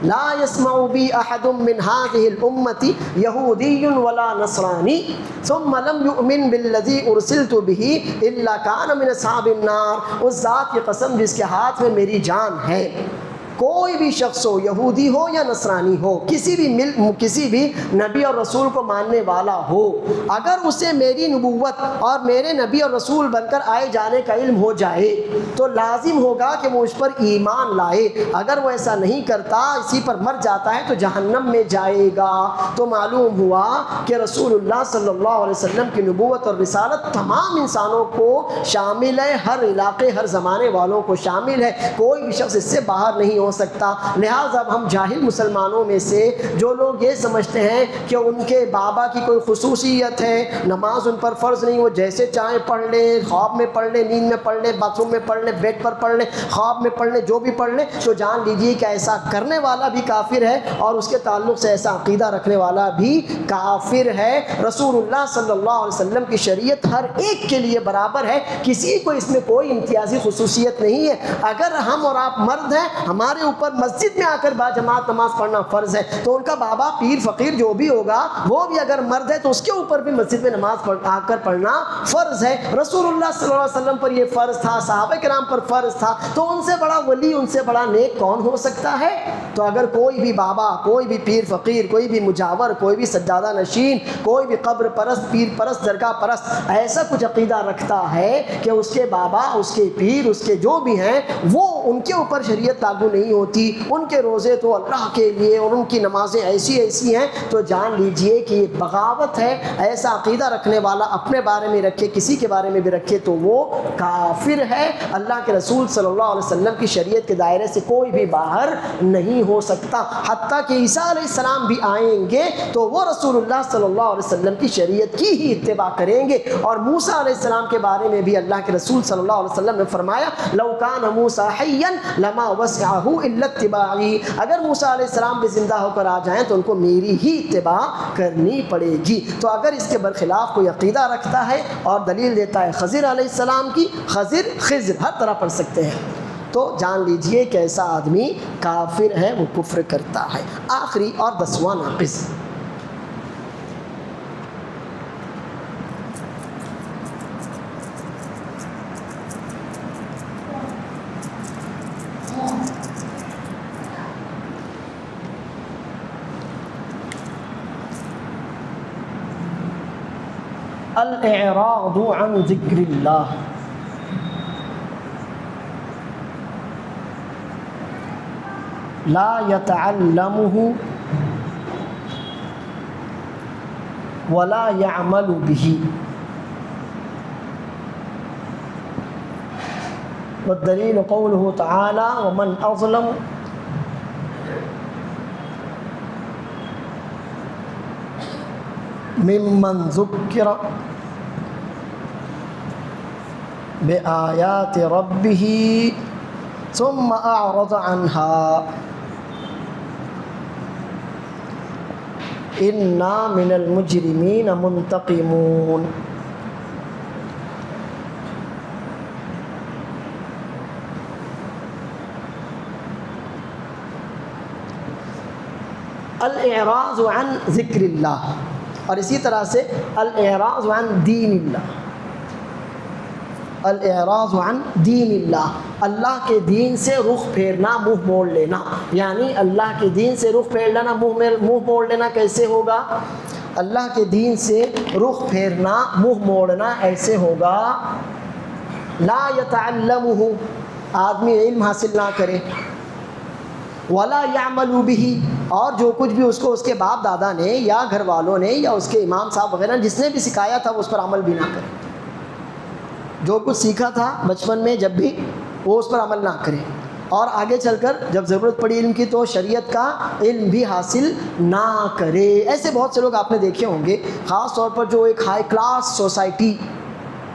Speaker 1: لا يسمع بی احد من هذه الامة یہودی ولا نصرانی ثم لم یؤمن بالذی ارسلت به الا کان من اصحاب النار۔ اس ذات کی قسم جس کے ہاتھ میں میری جان ہے، کوئی بھی شخص ہو، یہودی ہو یا نصرانی ہو، کسی بھی نبی اور رسول کو ماننے والا ہو، اگر اسے میری نبوت اور میرے نبی اور رسول بن کر آئے جانے کا علم ہو جائے تو لازم ہوگا کہ وہ اس پر ایمان لائے۔ اگر وہ ایسا نہیں کرتا، اسی پر مر جاتا ہے تو جہنم میں جائے گا۔ تو معلوم ہوا کہ رسول اللہ صلی اللہ علیہ وسلم کی نبوت اور رسالت تمام انسانوں کو شامل ہے، ہر علاقے، ہر زمانے والوں کو شامل ہے، کوئی بھی شخص اس سے باہر نہیں ہو سکتا۔ لہٰذا اب ہم جاہل مسلمانوں میں سے جو لوگ یہ سمجھتے ہیں کہ ان کے بابا کی کوئی خصوصیت ہے، نماز ان پر فرض نہیں، وہ جیسے چاہیں پڑھ لیں، خواب میں پڑھ لیں، نیند میں پڑھ لیں، باتھ روم میں پڑھ لیں، بیڈ پر پڑھ لیں، خواب میں پڑھ لیں، جو بھی پڑھ لیں، تو جان لیجیے کہ ایسا کرنے والا بھی کافر ہے، اور اس کے تعلق سے ایسا عقیدہ رکھنے والا بھی کافر ہے۔ رسول اللہ صلی اللہ علیہ وسلم کی شریعت ہر ایک کے لیے برابر ہے، کسی کو اس میں کوئی امتیازی خصوصیت نہیں ہے۔ اگر ہم اور آپ مرد ہیں، ہمارے اوپر مسجد میں آ کر باجماعت نماز پڑھنا فرض ہے، تو ان کا بابا پیر فقیر جو بھی ہوگا وہ بھی اگر مرد ہے تو اس کے اوپر بھی مسجد میں نماز آ کر پڑھنا فرض ہے۔ رسول اللہ صلی اللہ علیہ وسلم پر یہ فرض تھا، صحابہ کرام پر فرض تھا، تو ان سے بڑا ولی، ان سے بڑا نیک کون ہو سکتا ہے؟ تو اگر کوئی بھی بابا، کوئی بھی پیر فقیر، کوئی بھی مجاور، کوئی بھی سجادہ نشین، کوئی بھی قبر پرست، پیر پرست، درگاہ پرست ایسا کچھ عقیدہ رکھتا ہے کہ اس کے بابا، اس کے پیر، اس کے جو بھی ہیں، وہ ان کے اوپر شریعت لاگو نہیں ہوتی، ان کے روزے تو اللہ کے لیے اور ان کی نمازیں ایسی ہیں، تو جان لیجئے کہ یہ بغاوت ہے۔ ایسا عقیدہ رکھنے والا اپنے بارے میں رکھے، کسی کے بارے میں بھی رکھے، تو وہ کافر ہے۔ اللہ کے رسول صلی اللہ علیہ وسلم کی شریعت کے دائرے سے کوئی بھی باہر نہیں ہو سکتا، حتیٰ کہ عیسیٰ علیہ السلام بھی آئیں گے تو وہ رسول اللہ صلی اللہ علیہ وسلم کی شریعت کی ہی اتباع کریں گے۔ اور موسیٰ علیہ السلام کے بارے میں بھی اللہ کے رسول صلی اللہ علیہ وسلم نے فرمایا لو کان موسیٰ حیا لما وسعہ الا اتباعی، اگر موسیٰ علیہ السلام بھی زندہ ہو کر آ جائیں تو ان کو میری ہی اتباع کرنی پڑے گی۔ تو اگر اس کے برخلاف کوئی عقیدہ رکھتا ہے اور دلیل دیتا ہے خضر علیہ السلام کی، خضر ہر طرح پڑھ سکتے ہیں، تو جان لیجئے کہ ایسا آدمی کافر ہے، وہ کفر کرتا ہے۔ آخری اور 10واں ناقص، الاعراض عن ذکر اللہ۔ لا يتعلمه ولا يعمل به، والدلیل قوله تعالی ومن اظلم ممن ذکر بآیات ربه ثم اعرض عنها انا من المجرمین منتقمون۔ الاعراض عن ذکر اللہ، اور اسی طرح سے الاعراض عن دین اللہ، الاعراض عن دین اللہ، اللہ کے دین سے رخ پھیرنا، منہ موڑ لینا۔ یعنی اللہ کے دین سے رخ پھیر لینا، منہ موڑ لینا کیسے ہوگا؟ اللہ کے دین سے رخ پھیرنا، منہ موڑنا ایسے ہوگا لا یتعلمہ، آدمی علم حاصل نہ کرے، ولا یعمل بہ، اور جو کچھ بھی اس کو اس کے باپ دادا نے یا گھر والوں نے یا اس کے امام صاحب وغیرہ جس نے بھی سکھایا تھا وہ اس پر عمل بھی نہ کرے، جو کچھ سیکھا تھا بچپن میں جب بھی وہ اس پر عمل نہ کرے، اور آگے چل کر جب ضرورت پڑی علم کی تو شریعت کا علم بھی حاصل نہ کرے۔ ایسے بہت سے لوگ آپ نے دیکھے ہوں گے، خاص طور پر جو ایک ہائی کلاس سوسائٹی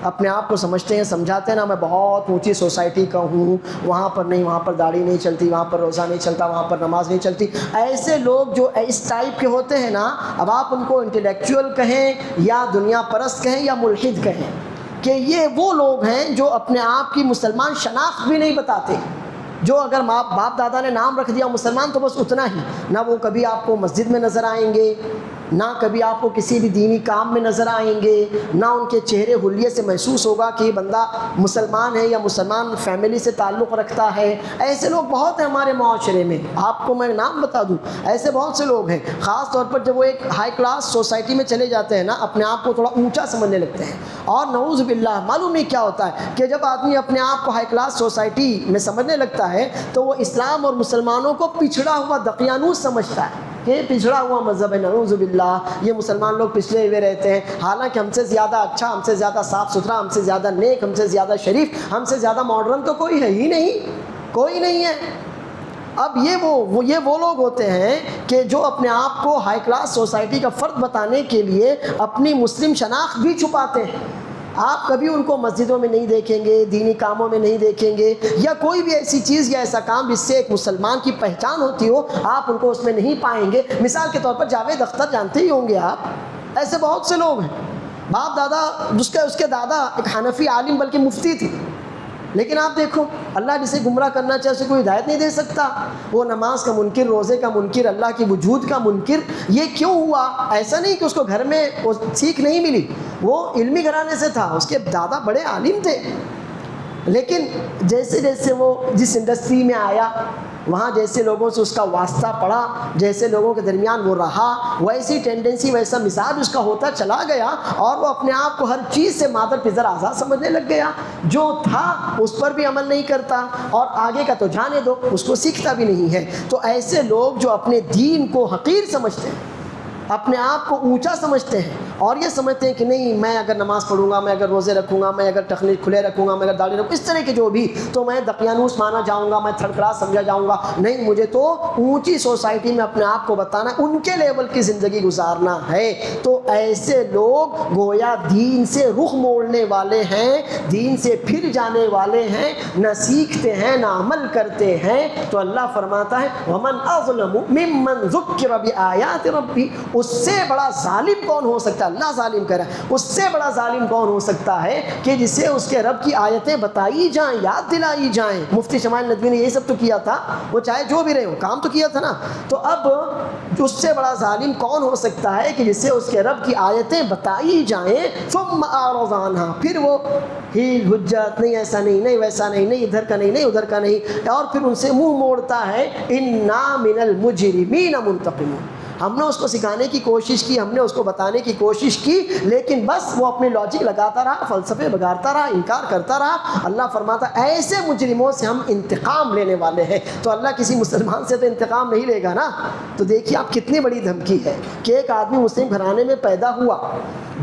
Speaker 1: اپنے آپ کو سمجھتے ہیں، سمجھاتے ہیں نا میں بہت اونچی سوسائٹی کا ہوں، وہاں پر نہیں، وہاں پر داڑھی نہیں چلتی، وہاں پر روزہ نہیں چلتا، وہاں پر نماز نہیں چلتی. ایسے لوگ جو اس ٹائپ کے ہوتے ہیں نا، اب آپ ان کو انٹلیکچوئل کہیں یا دنیا پرست کہیں یا ملحد کہیں، کہ یہ وہ لوگ ہیں جو اپنے آپ کی مسلمان شناخت بھی نہیں بتاتے. جو اگر باپ دادا نے نام رکھ دیا مسلمان تو بس اتنا ہی، نہ وہ کبھی آپ کو مسجد میں نظر آئیں گے، نہ کبھی آپ کو کسی بھی دینی کام میں نظر آئیں گے، نہ ان کے چہرے حلیے سے محسوس ہوگا کہ یہ بندہ مسلمان ہے یا مسلمان فیملی سے تعلق رکھتا ہے. ایسے لوگ بہت ہیں ہمارے معاشرے میں، آپ کو میں نام بتا دوں، ایسے بہت سے لوگ ہیں. خاص طور پر جب وہ ایک ہائی کلاس سوسائٹی میں چلے جاتے ہیں نا، اپنے آپ کو تھوڑا اونچا سمجھنے لگتے ہیں. اور نعوذ باللہ معلوم نہیں کیا ہوتا ہے کہ جب آدمی اپنے آپ کو ہائی کلاس سوسائٹی میں سمجھنے لگتا ہے تو وہ اسلام اور مسلمانوں کو پچھڑا ہوا دقیانوس سمجھتا ہے کہ یہ پچھڑا ہوا مذہب ہے. نعوذ باللہ، یہ مسلمان لوگ پچھڑے ہوئے رہتے ہیں، حالانکہ ہم سے زیادہ اچھا، ہم سے زیادہ صاف ستھرا، ہم سے زیادہ نیک، ہم سے زیادہ شریف، ہم سے زیادہ ماڈرن تو کوئی ہے ہی نہیں، کوئی نہیں ہے. اب یہ وہ لوگ ہوتے ہیں کہ جو اپنے آپ کو ہائی کلاس سوسائٹی کا فرد بتانے کے لیے اپنی مسلم شناخت بھی چھپاتے ہیں. آپ کبھی ان کو مسجدوں میں نہیں دیکھیں گے، دینی کاموں میں نہیں دیکھیں گے، یا کوئی بھی ایسی چیز یا ایسا کام جس سے ایک مسلمان کی پہچان ہوتی ہو، آپ ان کو اس میں نہیں پائیں گے. مثال کے طور پر جاوید اختر جانتے ہی ہوں گے آپ، ایسے بہت سے لوگ ہیں. باپ دادا اس کے دادا ایک حنفی عالم بلکہ مفتی تھے، لیکن آپ دیکھو اللہ جسے گمراہ کرنا چاہے اسے کوئی ہدایت نہیں دے سکتا. وہ نماز کا منکر، روزے کا منکر، اللہ کی وجود کا منکر. یہ کیوں ہوا؟ ایسا نہیں کہ اس کو گھر میں سیکھ نہیں ملی، وہ علمی گھرانے سے تھا، اس کے دادا بڑے عالم تھے، لیکن جیسے جیسے وہ جس انڈسٹری میں آیا، وہاں جیسے لوگوں سے اس کا واسطہ پڑا، جیسے لوگوں کے درمیان وہ رہا، ویسی ٹینڈنسی، ویسا مزاج اس کا ہوتا چلا گیا، اور وہ اپنے آپ کو ہر چیز سے مادر پدر آزاد سمجھنے لگ گیا. جو تھا اس پر بھی عمل نہیں کرتا، اور آگے کا تو جانے دو، اس کو سیکھتا بھی نہیں ہے. تو ایسے لوگ جو اپنے دین کو حقیر سمجھتے ہیں، اپنے آپ کو اونچا سمجھتے ہیں، اور یہ سمجھتے ہیں کہ نہیں میں اگر نماز پڑھوں گا، میں اگر روزے رکھوں گا، میں اگر ٹخنے کھلے رکھوں گا، میں اگر داڑھی رکھوں، اس طرح کے جو بھی، تو میں دقیانوس مانا جاؤں گا، میں تھرڈ کلاس سمجھا جاؤں گا. نہیں، مجھے تو اونچی سوسائٹی میں اپنے آپ کو بتانا، ان کے لیول کی زندگی گزارنا ہے. تو ایسے لوگ گویا دین سے رخ موڑنے والے ہیں، دین سے پھر جانے والے ہیں، نہ سیکھتے ہیں نہ عمل کرتے ہیں. تو اللہ فرماتا ہے وَمَنْ أَظْلَمُ مِمَّنْ ذُكِّرَ بِآيَاتِ رَبِّهِ، اس سے بڑا ظالم کون ہو سکتا ہے؟ اللہ ظالم کہہ رہا ہے، اس سے بڑا ظالم کون ہو سکتا ہے کہ جسے اس کے رب کی آیتیں بتائی جائیں، یاد دلائی جائیں. مفتی شمائل ندوی نے یہی سب تو کیا تھا، وہ چاہے جو بھی رہے ہو کام تو کیا تھا نا. تو اب اس سے بڑا ظالم کون ہو سکتا ہے کہ جسے اس کے رب کی آیتیں بتائی جائیں، ثم اعرض عنها، پھر وہ ہیل حجت، نہیں ایسا نہیں، نہیں ویسا نہیں، نہیں ادھر کا نہیں، نہیں ادھر کا نہیں، اور پھر ان سے منہ موڑتا ہے. انا من المجرمین منتقمون. ہم نے اس کو سکھانے کی کوشش کی، ہم نے اس کو بتانے کی کوشش کی، لیکن بس وہ اپنے لاجک لگاتا رہا، فلسفے بگاڑتا رہا، انکار کرتا رہا. اللہ فرماتا ایسے مجرموں سے ہم انتقام لینے والے ہیں. تو اللہ کسی مسلمان سے تو انتقام نہیں لے گا نا. تو دیکھیے آپ کتنی بڑی دھمکی ہے کہ ایک آدمی مسلم گھرانے میں پیدا ہوا،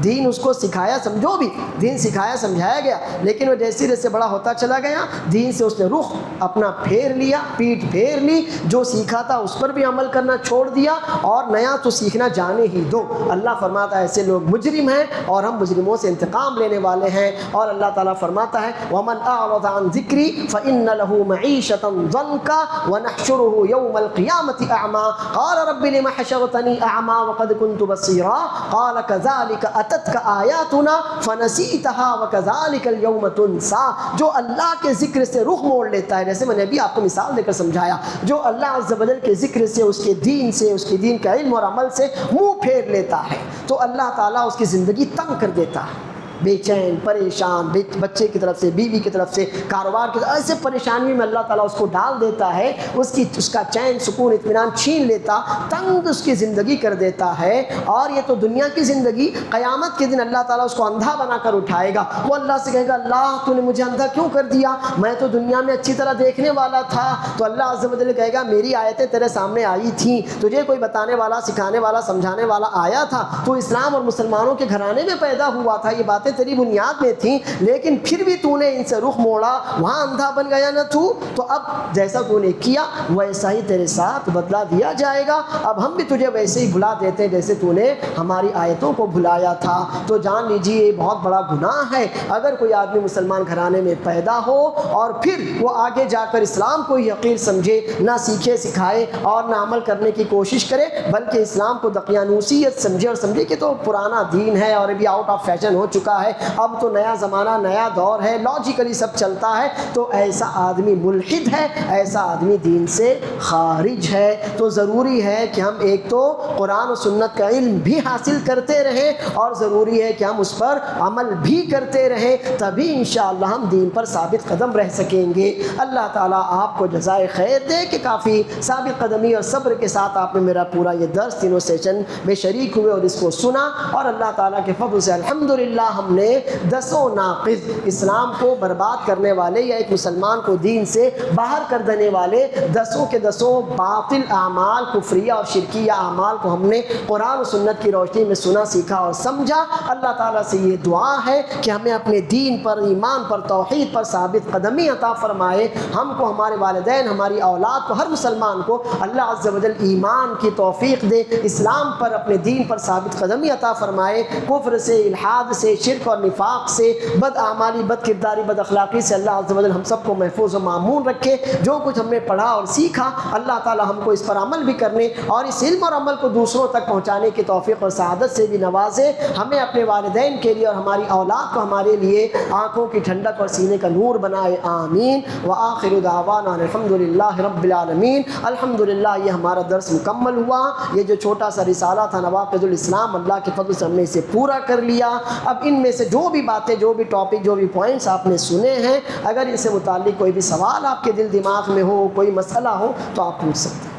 Speaker 1: دین اس کو سکھایا، سمجھو بھی دین سکھایا سمجھایا گیا، لیکن وہ جیسے جیسے بڑا ہوتا چلا گیا، دین سے اس نے رخ اپنا پھیر لیا، پیٹھ پھیر لی، جو سیکھا تھا اس پر بھی عمل کرنا چھوڑ دیا، اور نیا تو سیکھنا جانے ہی دو. اللہ فرماتا ہے ایسے لوگ مجرم ہیں، اور ہم مجرموں سے انتقام لینے والے ہیں. اور اللہ تعالیٰ فرماتا ہے وَمَنْ أَعْرَضَ عَنْ ذِكْرِي فَإِنَّ لَهُ مَعِيشَةً ضَنْكَ وَنَحْشُرُهُ يَوْمَ الْقِيَامَةِ أَعْمَى قَالَ رَبِّ لِمَ حَشَرْتَنِي أَعْمَى وَقَدْ كُنْتُ بَصِيرًا قَالَ كَذَلِكَ أَتَتْكَ آيَاتُنَا فَنَسِيتَهَا وَكَذَلِكَ الْيَوْمَ تُنْسَى. جو اللہ کے ذکر سے رخ موڑ لیتا ہے، جیسے میں نے ابھی آپ کو مثال دے کر سمجھایا، جو اللہ عز و جل کے ذکر سے، اس کے دین سے، اس کے دین کا علم اور عمل سے منہ پھیر لیتا ہے، تو اللہ تعالیٰ اس کی زندگی تنگ کر دیتا ہے. بے چین، پریشان، بچے کی طرف سے، بیوی کی طرف سے، کاروبار کی طرف، ایسے پریشانی میں اللہ تعالیٰ اس کو ڈال دیتا ہے، اس کا چین، سکون، اطمینان چھین لیتا، تنگ اس کی زندگی کر دیتا ہے. اور یہ تو دنیا کی زندگی. قیامت کے دن اللہ تعالیٰ اس کو اندھا بنا کر اٹھائے گا. وہ اللہ سے کہے گا اللہ تو نے مجھے اندھا کیوں کر دیا؟ میں تو دنیا میں اچھی طرح دیکھنے والا تھا. تو اللہ عز و جل کہے گا میری آیتیں تیرے سامنے آئی تھیں، تجھے کوئی بتانے والا، سکھانے والا، سمجھانے والا آیا تھا، تو اسلام اور مسلمانوں کے گھرانے میں پیدا ہوا تھا، یہ باتیں باتیں تیری بنیاد میں تھیں، لیکن پھر بھی تو نے ان سے رخ موڑا، وہاں اندھا بن گیا نہ تو اب جیسا تو نے کیا ویسا ہی تیرے ساتھ بدلا دیا جائے گا، اب ہم بھی تجھے ویسے ہی بھلا دیتے ہیں جیسے تو نے ہماری آیتوں کو بھلایا تھا۔ تو جان لیجیے یہ بہت بڑا گناہ ہے اگر کوئی آدمی مسلمان گھرانے میں پیدا ہو اور پھر وہ آگے جا کر اسلام کو ہی حقیر سمجھے، نہ سیکھے سکھائے اور نہ عمل کرنے کی کوشش کرے، بلکہ اسلام کو دقیانوسیت سمجھے اور سمجھے کہ تو پرانا دین ہے اور ابھی آؤٹ آف فیشن ہو چکا ہے، اب تو نیا زمانہ نیا دور ہے، لاجیکلی سب چلتا ہے، تو ایسا آدمی ملحد ہے، ایسا آدمی دین سے خارج ہے۔ تو ضروری ہے کہ ہم ایک تو قرآن و سنت کا علم بھی حاصل کرتے رہیں اور ضروری ہے کہ ہم اس پر عمل بھی کرتے رہیں، تبھی انشاءاللہ ہم دین پر ثابت قدم رہ سکیں گے۔ اللہ تعالیٰ آپ کو جزائے خیر دے کہ کافی ثابت قدمی اور صبر کے ساتھ آپ نے میرا پورا یہ درس تینوں سیشن میں شریک ہوئے اور اس کو سنا، اور اللہ تعالیٰ کے فضل سے الحمدللہ ہم نے 10 ناقض اسلام کو برباد کرنے والے یا ایک مسلمان کو دین سے باہر کر دینے والے 10 کے 10 باطل اعمال، کفریہ اور شرکیہ اعمال کو ہم نے قرآن و سنت کی روشنی میں سنا، سیکھا اور سمجھا۔ اللہ تعالیٰ سے یہ دعا ہے کہ ہمیں اپنے دین پر، ایمان پر، توحید پر ثابت قدمی عطا فرمائے، ہم کو، ہمارے والدین، ہماری اولاد کو، ہر مسلمان کو اللہ عز و جل ایمان کی توفیق دے، اسلام پر، اپنے دین پر ثابت قدمی عطا فرمائے، کفر سے، الحاد سے، شرک اور نفاق سے، بد اعمالی، بد کرداری، بد اخلاقی سے اللہ عز و جل ہم سب کو محفوظ و معمون رکھے۔ جو کچھ ہم نے پڑھا اور سیکھا اللہ تعالی ہم کو اس پر عمل بھی کرنے اور اس علم اور عمل کو دوسروں تک پہنچانے کی توفیق اور سعادت سے بھی نوازے، ہمیں اپنے والدین کے لیے اور ہماری اولاد کو ہمارے لیے آنکھوں کی ٹھنڈک اور سینے کا نور بنائے، آمین۔ وآخر دعوانا الحمدللہ رب العالمین۔ الحمدللہ یہ ہمارا درس مکمل ہوا، یہ جو چھوٹا سا رسالہ تھا نواقض الاسلام، اللہ کے فضل سے ہم نے اسے پورا کر لیا۔ اب ان میں سے جو بھی باتیں، جو بھی ٹاپک، جو بھی پوائنٹس آپ نے سنے ہیں، اگر ان سے متعلق کوئی بھی سوال آپ کے دل دماغ میں ہو، کوئی مسئلہ ہو تو آپ پوچھ سکتے ہیں۔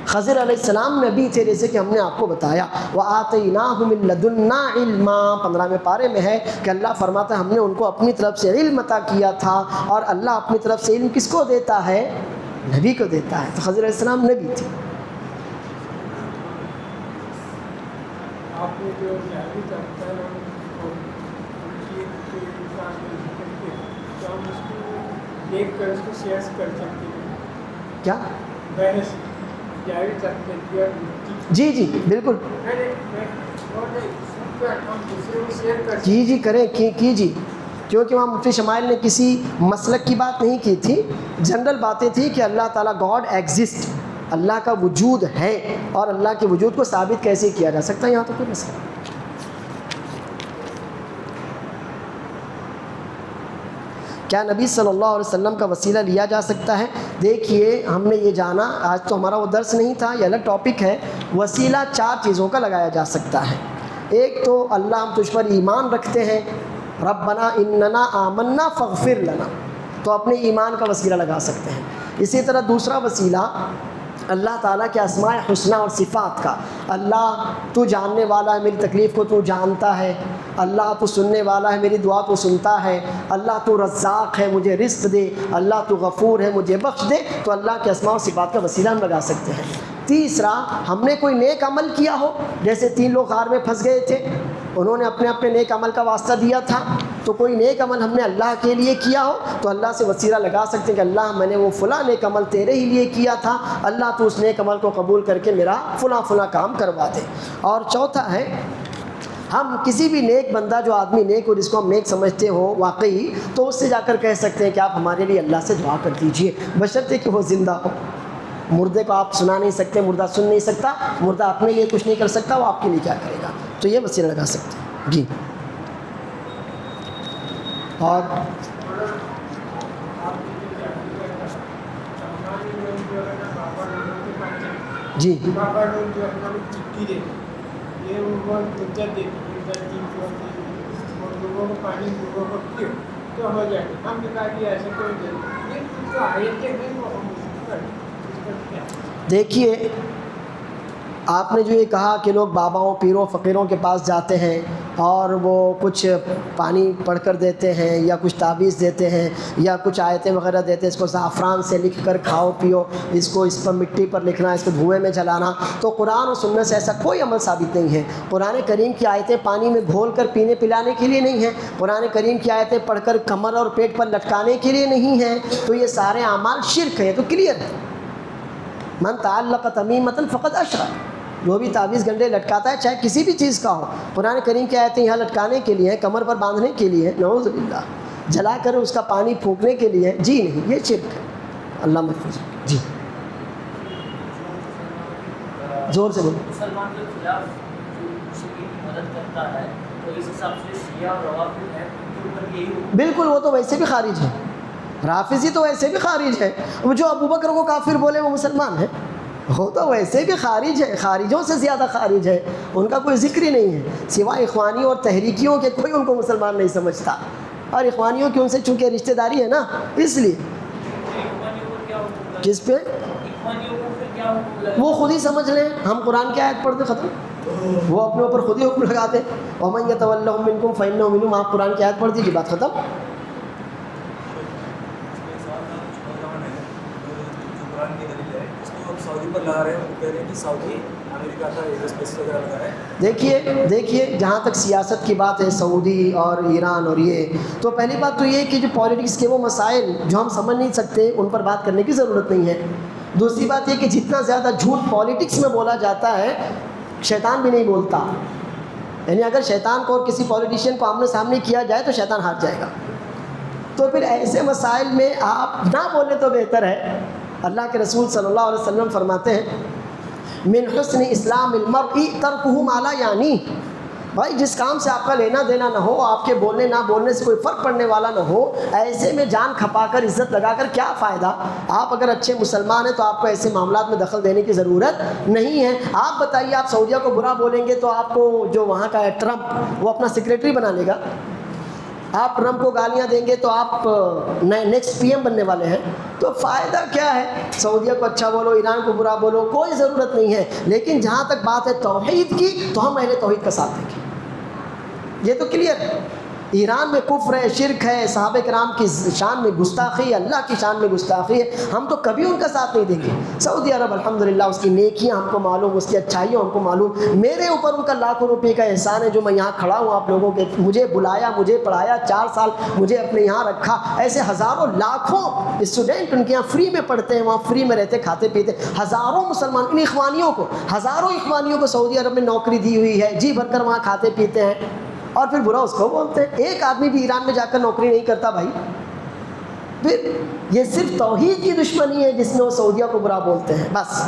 Speaker 1: خضر علیہ السلام نبی تھے جیسے کہ ہم نے آپ کو بتایا، وَآتَيْنَاهُ مِن لَدُنَّا عِلْمًا 15ویں پارے میں ہے کہ اللہ فرماتا ہے ہم نے ان کو اپنی طرف سے علم عطا کیا تھا، اور اللہ اپنی طرف سے علم کس کو دیتا ہے؟ نبی کو دیتا ہے۔ تو خضر علیہ السلام نبی تھے۔
Speaker 2: آپ نے جو دیکھ کر اس کو شیئر کر سکتے ہیں
Speaker 1: کیا؟
Speaker 2: بحث
Speaker 1: جی جی بالکل، جی جی کریں، کیجیے، کیونکہ وہاں مفتی شمائل نے کسی مسلک کی بات نہیں کی تھی، جنرل باتیں تھی کہ اللہ تعالیٰ گاڈ ایگزسٹ، اللہ کا وجود ہے، اور اللہ کے وجود کو ثابت کیسے کیا جا سکتا ہے، یہاں تو کوئی مسئلہ نہیں۔ کیا نبی صلی اللہ علیہ وسلم کا وسیلہ لیا جا سکتا ہے؟ دیکھیے ہم نے یہ جانا، آج تو ہمارا وہ درس نہیں تھا، یہ الگ ٹاپک ہے۔ وسیلہ 4 چیزوں کا لگایا جا سکتا ہے۔ ایک تو اللہ ہم تجھ پر ایمان رکھتے ہیں، ربنا اننا آمنا فاغفر لنا، تو اپنے ایمان کا وسیلہ لگا سکتے ہیں۔ اسی طرح دوسرا وسیلہ اللہ تعالیٰ کے اسماء حسنہ اور صفات کا، اللہ تو جاننے والا ہے، میری تکلیف کو تو جانتا ہے، اللہ تو سننے والا ہے، میری دعا تو سنتا ہے، اللہ تو رزاق ہے، مجھے رزق دے، اللہ تو غفور ہے، مجھے بخش دے، تو اللہ کے اسماء و صفات کا وسیلہ ہم لگا سکتے ہیں۔ تیسرا، ہم نے کوئی نیک عمل کیا ہو، جیسے 3 لوگ غار میں پھنس گئے تھے، انہوں نے اپنے اپنے نیک عمل کا واسطہ دیا تھا، تو کوئی نیک عمل ہم نے اللہ کے لیے کیا ہو تو اللہ سے وسیلہ لگا سکتے ہیں کہ اللہ میں نے وہ فلاں نیک عمل تیرے ہی لیے کیا تھا، اللہ تو اس نیک عمل کو قبول کر کے میرا فلاں فلاں کام کروا دے۔ اور چوتھا ہے، ہم کسی بھی نیک بندہ جو آدمی نیک ہو، جس کو ہم نیک سمجھتے ہو واقعی، تو اس سے جا کر کہہ سکتے ہیں کہ آپ ہمارے لیے اللہ سے دعا کر دیجئے، بشرطے کہ وہ زندہ ہو۔ مردے کو آپ سنا نہیں سکتے، مردہ سن نہیں سکتا، مردہ اپنے لیے کچھ نہیں کر سکتا، وہ آپ کے لیے کیا کرے گا؟ تو یہ وسیلہ لگا سکتے ہیں جی۔ اور جی دیکھیے، آپ نے جو یہ کہا کہ لوگ باباؤں، پیروں، فقیروں کے پاس جاتے ہیں اور وہ کچھ پانی پڑھ کر دیتے ہیں یا کچھ تعویذ دیتے ہیں یا کچھ آیتیں وغیرہ دیتے ہیں، اس کو زعفران سے لکھ کر کھاؤ پیو، اس کو اس پر مٹی پر لکھنا، اس کو دھوئیں میں جلانا، تو قرآن اور سنت سے ایسا کوئی عمل ثابت نہیں ہے۔ قرآن کریم کی آیتیں پانی میں گھول کر پینے پلانے کے لیے نہیں ہیں، قرآن کریم کی آیتیں پڑھ کر کمر اور پیٹ پر لٹکانے کے لیے نہیں ہیں، تو یہ سارے اعمال شرک ہیں، تو کلیئر ہے۔ من تعلق تمیمۃ فقد اشرک، جو بھی تعویذ گنڈے لٹکاتا ہے چاہے کسی بھی چیز کا ہو، قرآن کریم کی آیتیں یہاں لٹکانے کے لیے ہیں، کمر پر باندھنے کے لیے، نعوذ باللہ، جلا کر اس کا پانی پھونکنے کے لیے، جی نہیں، یہ شرک ہے۔ اللہ محفوظ۔ جی زور سے بولو۔
Speaker 3: مسلمان کے خلاف جو مشرکین کی مدد کرتا ہے تو اس حساب سے شیعہ اور روافض ہیں، ان کے اوپر یہی حکم۔
Speaker 1: بالکل، وہ تو ویسے بھی خارج ہے، رافضی تو ویسے بھی خارج ہے، وہ جو ابو بکر کو کافر بولے وہ مسلمان ہے، وہ تو ویسے بھی خارج ہے، خارجوں سے زیادہ خارج ہے، ان کا کوئی ذکر ہی نہیں ہے، سوائے اخوانی اور تحریکیوں کے کوئی ان کو مسلمان نہیں سمجھتا، اور اخوانیوں کی ان سے چونکہ رشتہ داری ہے نا، اس لیے۔ کس پہ؟ وہ خود ہی سمجھ لیں، ہم قرآن کی آیت پڑھتے ختم، وہ اپنے اوپر خود ہی حکم لگاتے، وَمَن يَتَوَلَّهُم مِّنكُمْ فَإِنَّهُ مِنْهُمْ، آپ قرآن کی آیت پڑھ دیجیے، بات ختم۔ دیکھیے جہاں تک سیاست کی بات ہے، سعودی اور ایران اور یہ، تو پہلی بات تو یہ کہ جو پالیٹکس کے وہ مسائل جو ہم سمجھ نہیں سکتے ان پر بات کرنے کی ضرورت نہیں ہے۔ دوسری بات یہ کہ جتنا زیادہ جھوٹ پالیٹکس میں بولا جاتا ہے، شیطان بھی نہیں بولتا، یعنی اگر شیطان کو اور کسی پالیٹیشین کو آمنے سامنے کیا جائے تو شیطان ہار جائے گا، تو پھر ایسے مسائل میں آپ نہ بولے تو بہتر ہے۔ اللہ کے رسول صلی اللہ علیہ وسلم فرماتے ہیں، من حسن اسلام المرء ترکہ ما لا یعنی، بھائی جس کام سے آپ کا لینا دینا نہ ہو، آپ کے بولنے نہ بولنے سے کوئی فرق پڑنے والا نہ ہو، ایسے میں جان کھپا کر عزت لگا کر کیا فائدہ؟ آپ اگر اچھے مسلمان ہیں تو آپ کو ایسے معاملات میں دخل دینے کی ضرورت نہیں ہے۔ آپ بتائیے، آپ سعودیہ کو برا بولیں گے تو آپ کو جو وہاں کا ہے ٹرمپ، وہ اپنا سیکریٹری بنا لے گا، آپ ٹرمپ کو گالیاں دیں گے تو آپ نیکسٹ پی ایم بننے والے ہیں، تو فائدہ کیا ہے؟ سعودیہ کو اچھا بولو، ایران کو برا بولو، کوئی ضرورت نہیں ہے، لیکن جہاں تک بات ہے توحید کی تو ہم اہل توحید کا ساتھ دیں گے، یہ تو کلیئر ہے۔ ایران میں کفر ہے، شرک ہے، صحابہ کرام کی شان میں گستاخی ہے، اللہ کی شان میں گستاخی ہے، ہم تو کبھی ان کا ساتھ نہیں دیں گے۔ سعودی عرب الحمدللہ اس کی نیکیاں ہم کو معلوم، اس کی اچھائیاں ہم کو معلوم، میرے اوپر ان کا لاکھوں روپے کا احسان ہے جو میں یہاں کھڑا ہوں آپ لوگوں کے، مجھے بلایا، مجھے پڑھایا، 4 سال مجھے اپنے یہاں رکھا، ایسے ہزاروں لاکھوں اسٹوڈنٹ ان کے یہاں فری میں پڑھتے ہیں، وہاں فری میں رہتے کھاتے پیتے، ہزاروں مسلمان، ان اخوانیوں کو، ہزاروں اخوانیوں کو سعودی عرب میں نوکری دی ہوئی ہے، جی بھر کر وہاں کھاتے پیتے ہیں، اور پھر برا اس کو بولتے ہیں۔ ایک آدمی بھی ایران میں جا کر نوکری نہیں کرتا بھائی، پھر یہ صرف توحید کی دشمنی ہے جس میں وہ سعودیہ کو برا بولتے ہیں۔ بس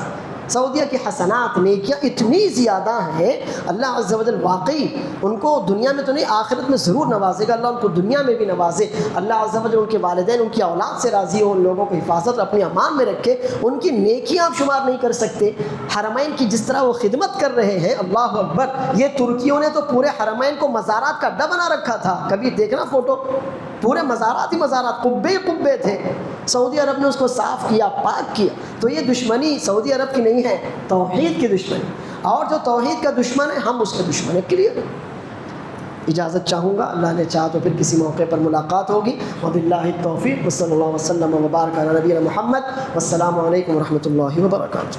Speaker 1: سعودیہ کی حسنات نیکیاں اتنی زیادہ ہیں، اللہ عز و جل واقعی ان کو دنیا میں تو نہیں آخرت میں ضرور نوازے گا، اللہ ان کو دنیا میں بھی نوازے، اللہ عز و جل ان کے والدین، ان کی اولاد سے راضی ہو، ان لوگوں کو حفاظت اپنی امان میں رکھے، ان کی نیکیاں آپ شمار نہیں کر سکتے۔ حرمین کی جس طرح وہ خدمت کر رہے ہیں، اللہ اکبر، یہ ترکیوں نے تو پورے حرمین کو مزارات کا اڈا بنا رکھا تھا، کبھی دیکھنا فوٹو، پورے مزارات ہی مزارات، قبے قبے تھے، سعودی عرب نے اس کو صاف کیا، پاک کیا۔ تو یہ دشمنی سعودی عرب کی نہیں ہے، توحید کی دشمنی، اور جو توحید کا دشمن ہے ہم اس کے دشمن ہیں، کلیئر۔ اجازت چاہوں گا، اللہ نے چاہا تو پھر کسی موقع پر ملاقات ہوگی، وباللہ التوفیق، وصلی اللہ وسلم وبارک علی نبینا محمد، والسلام علیکم ورحمۃ اللہ وبرکاتہ۔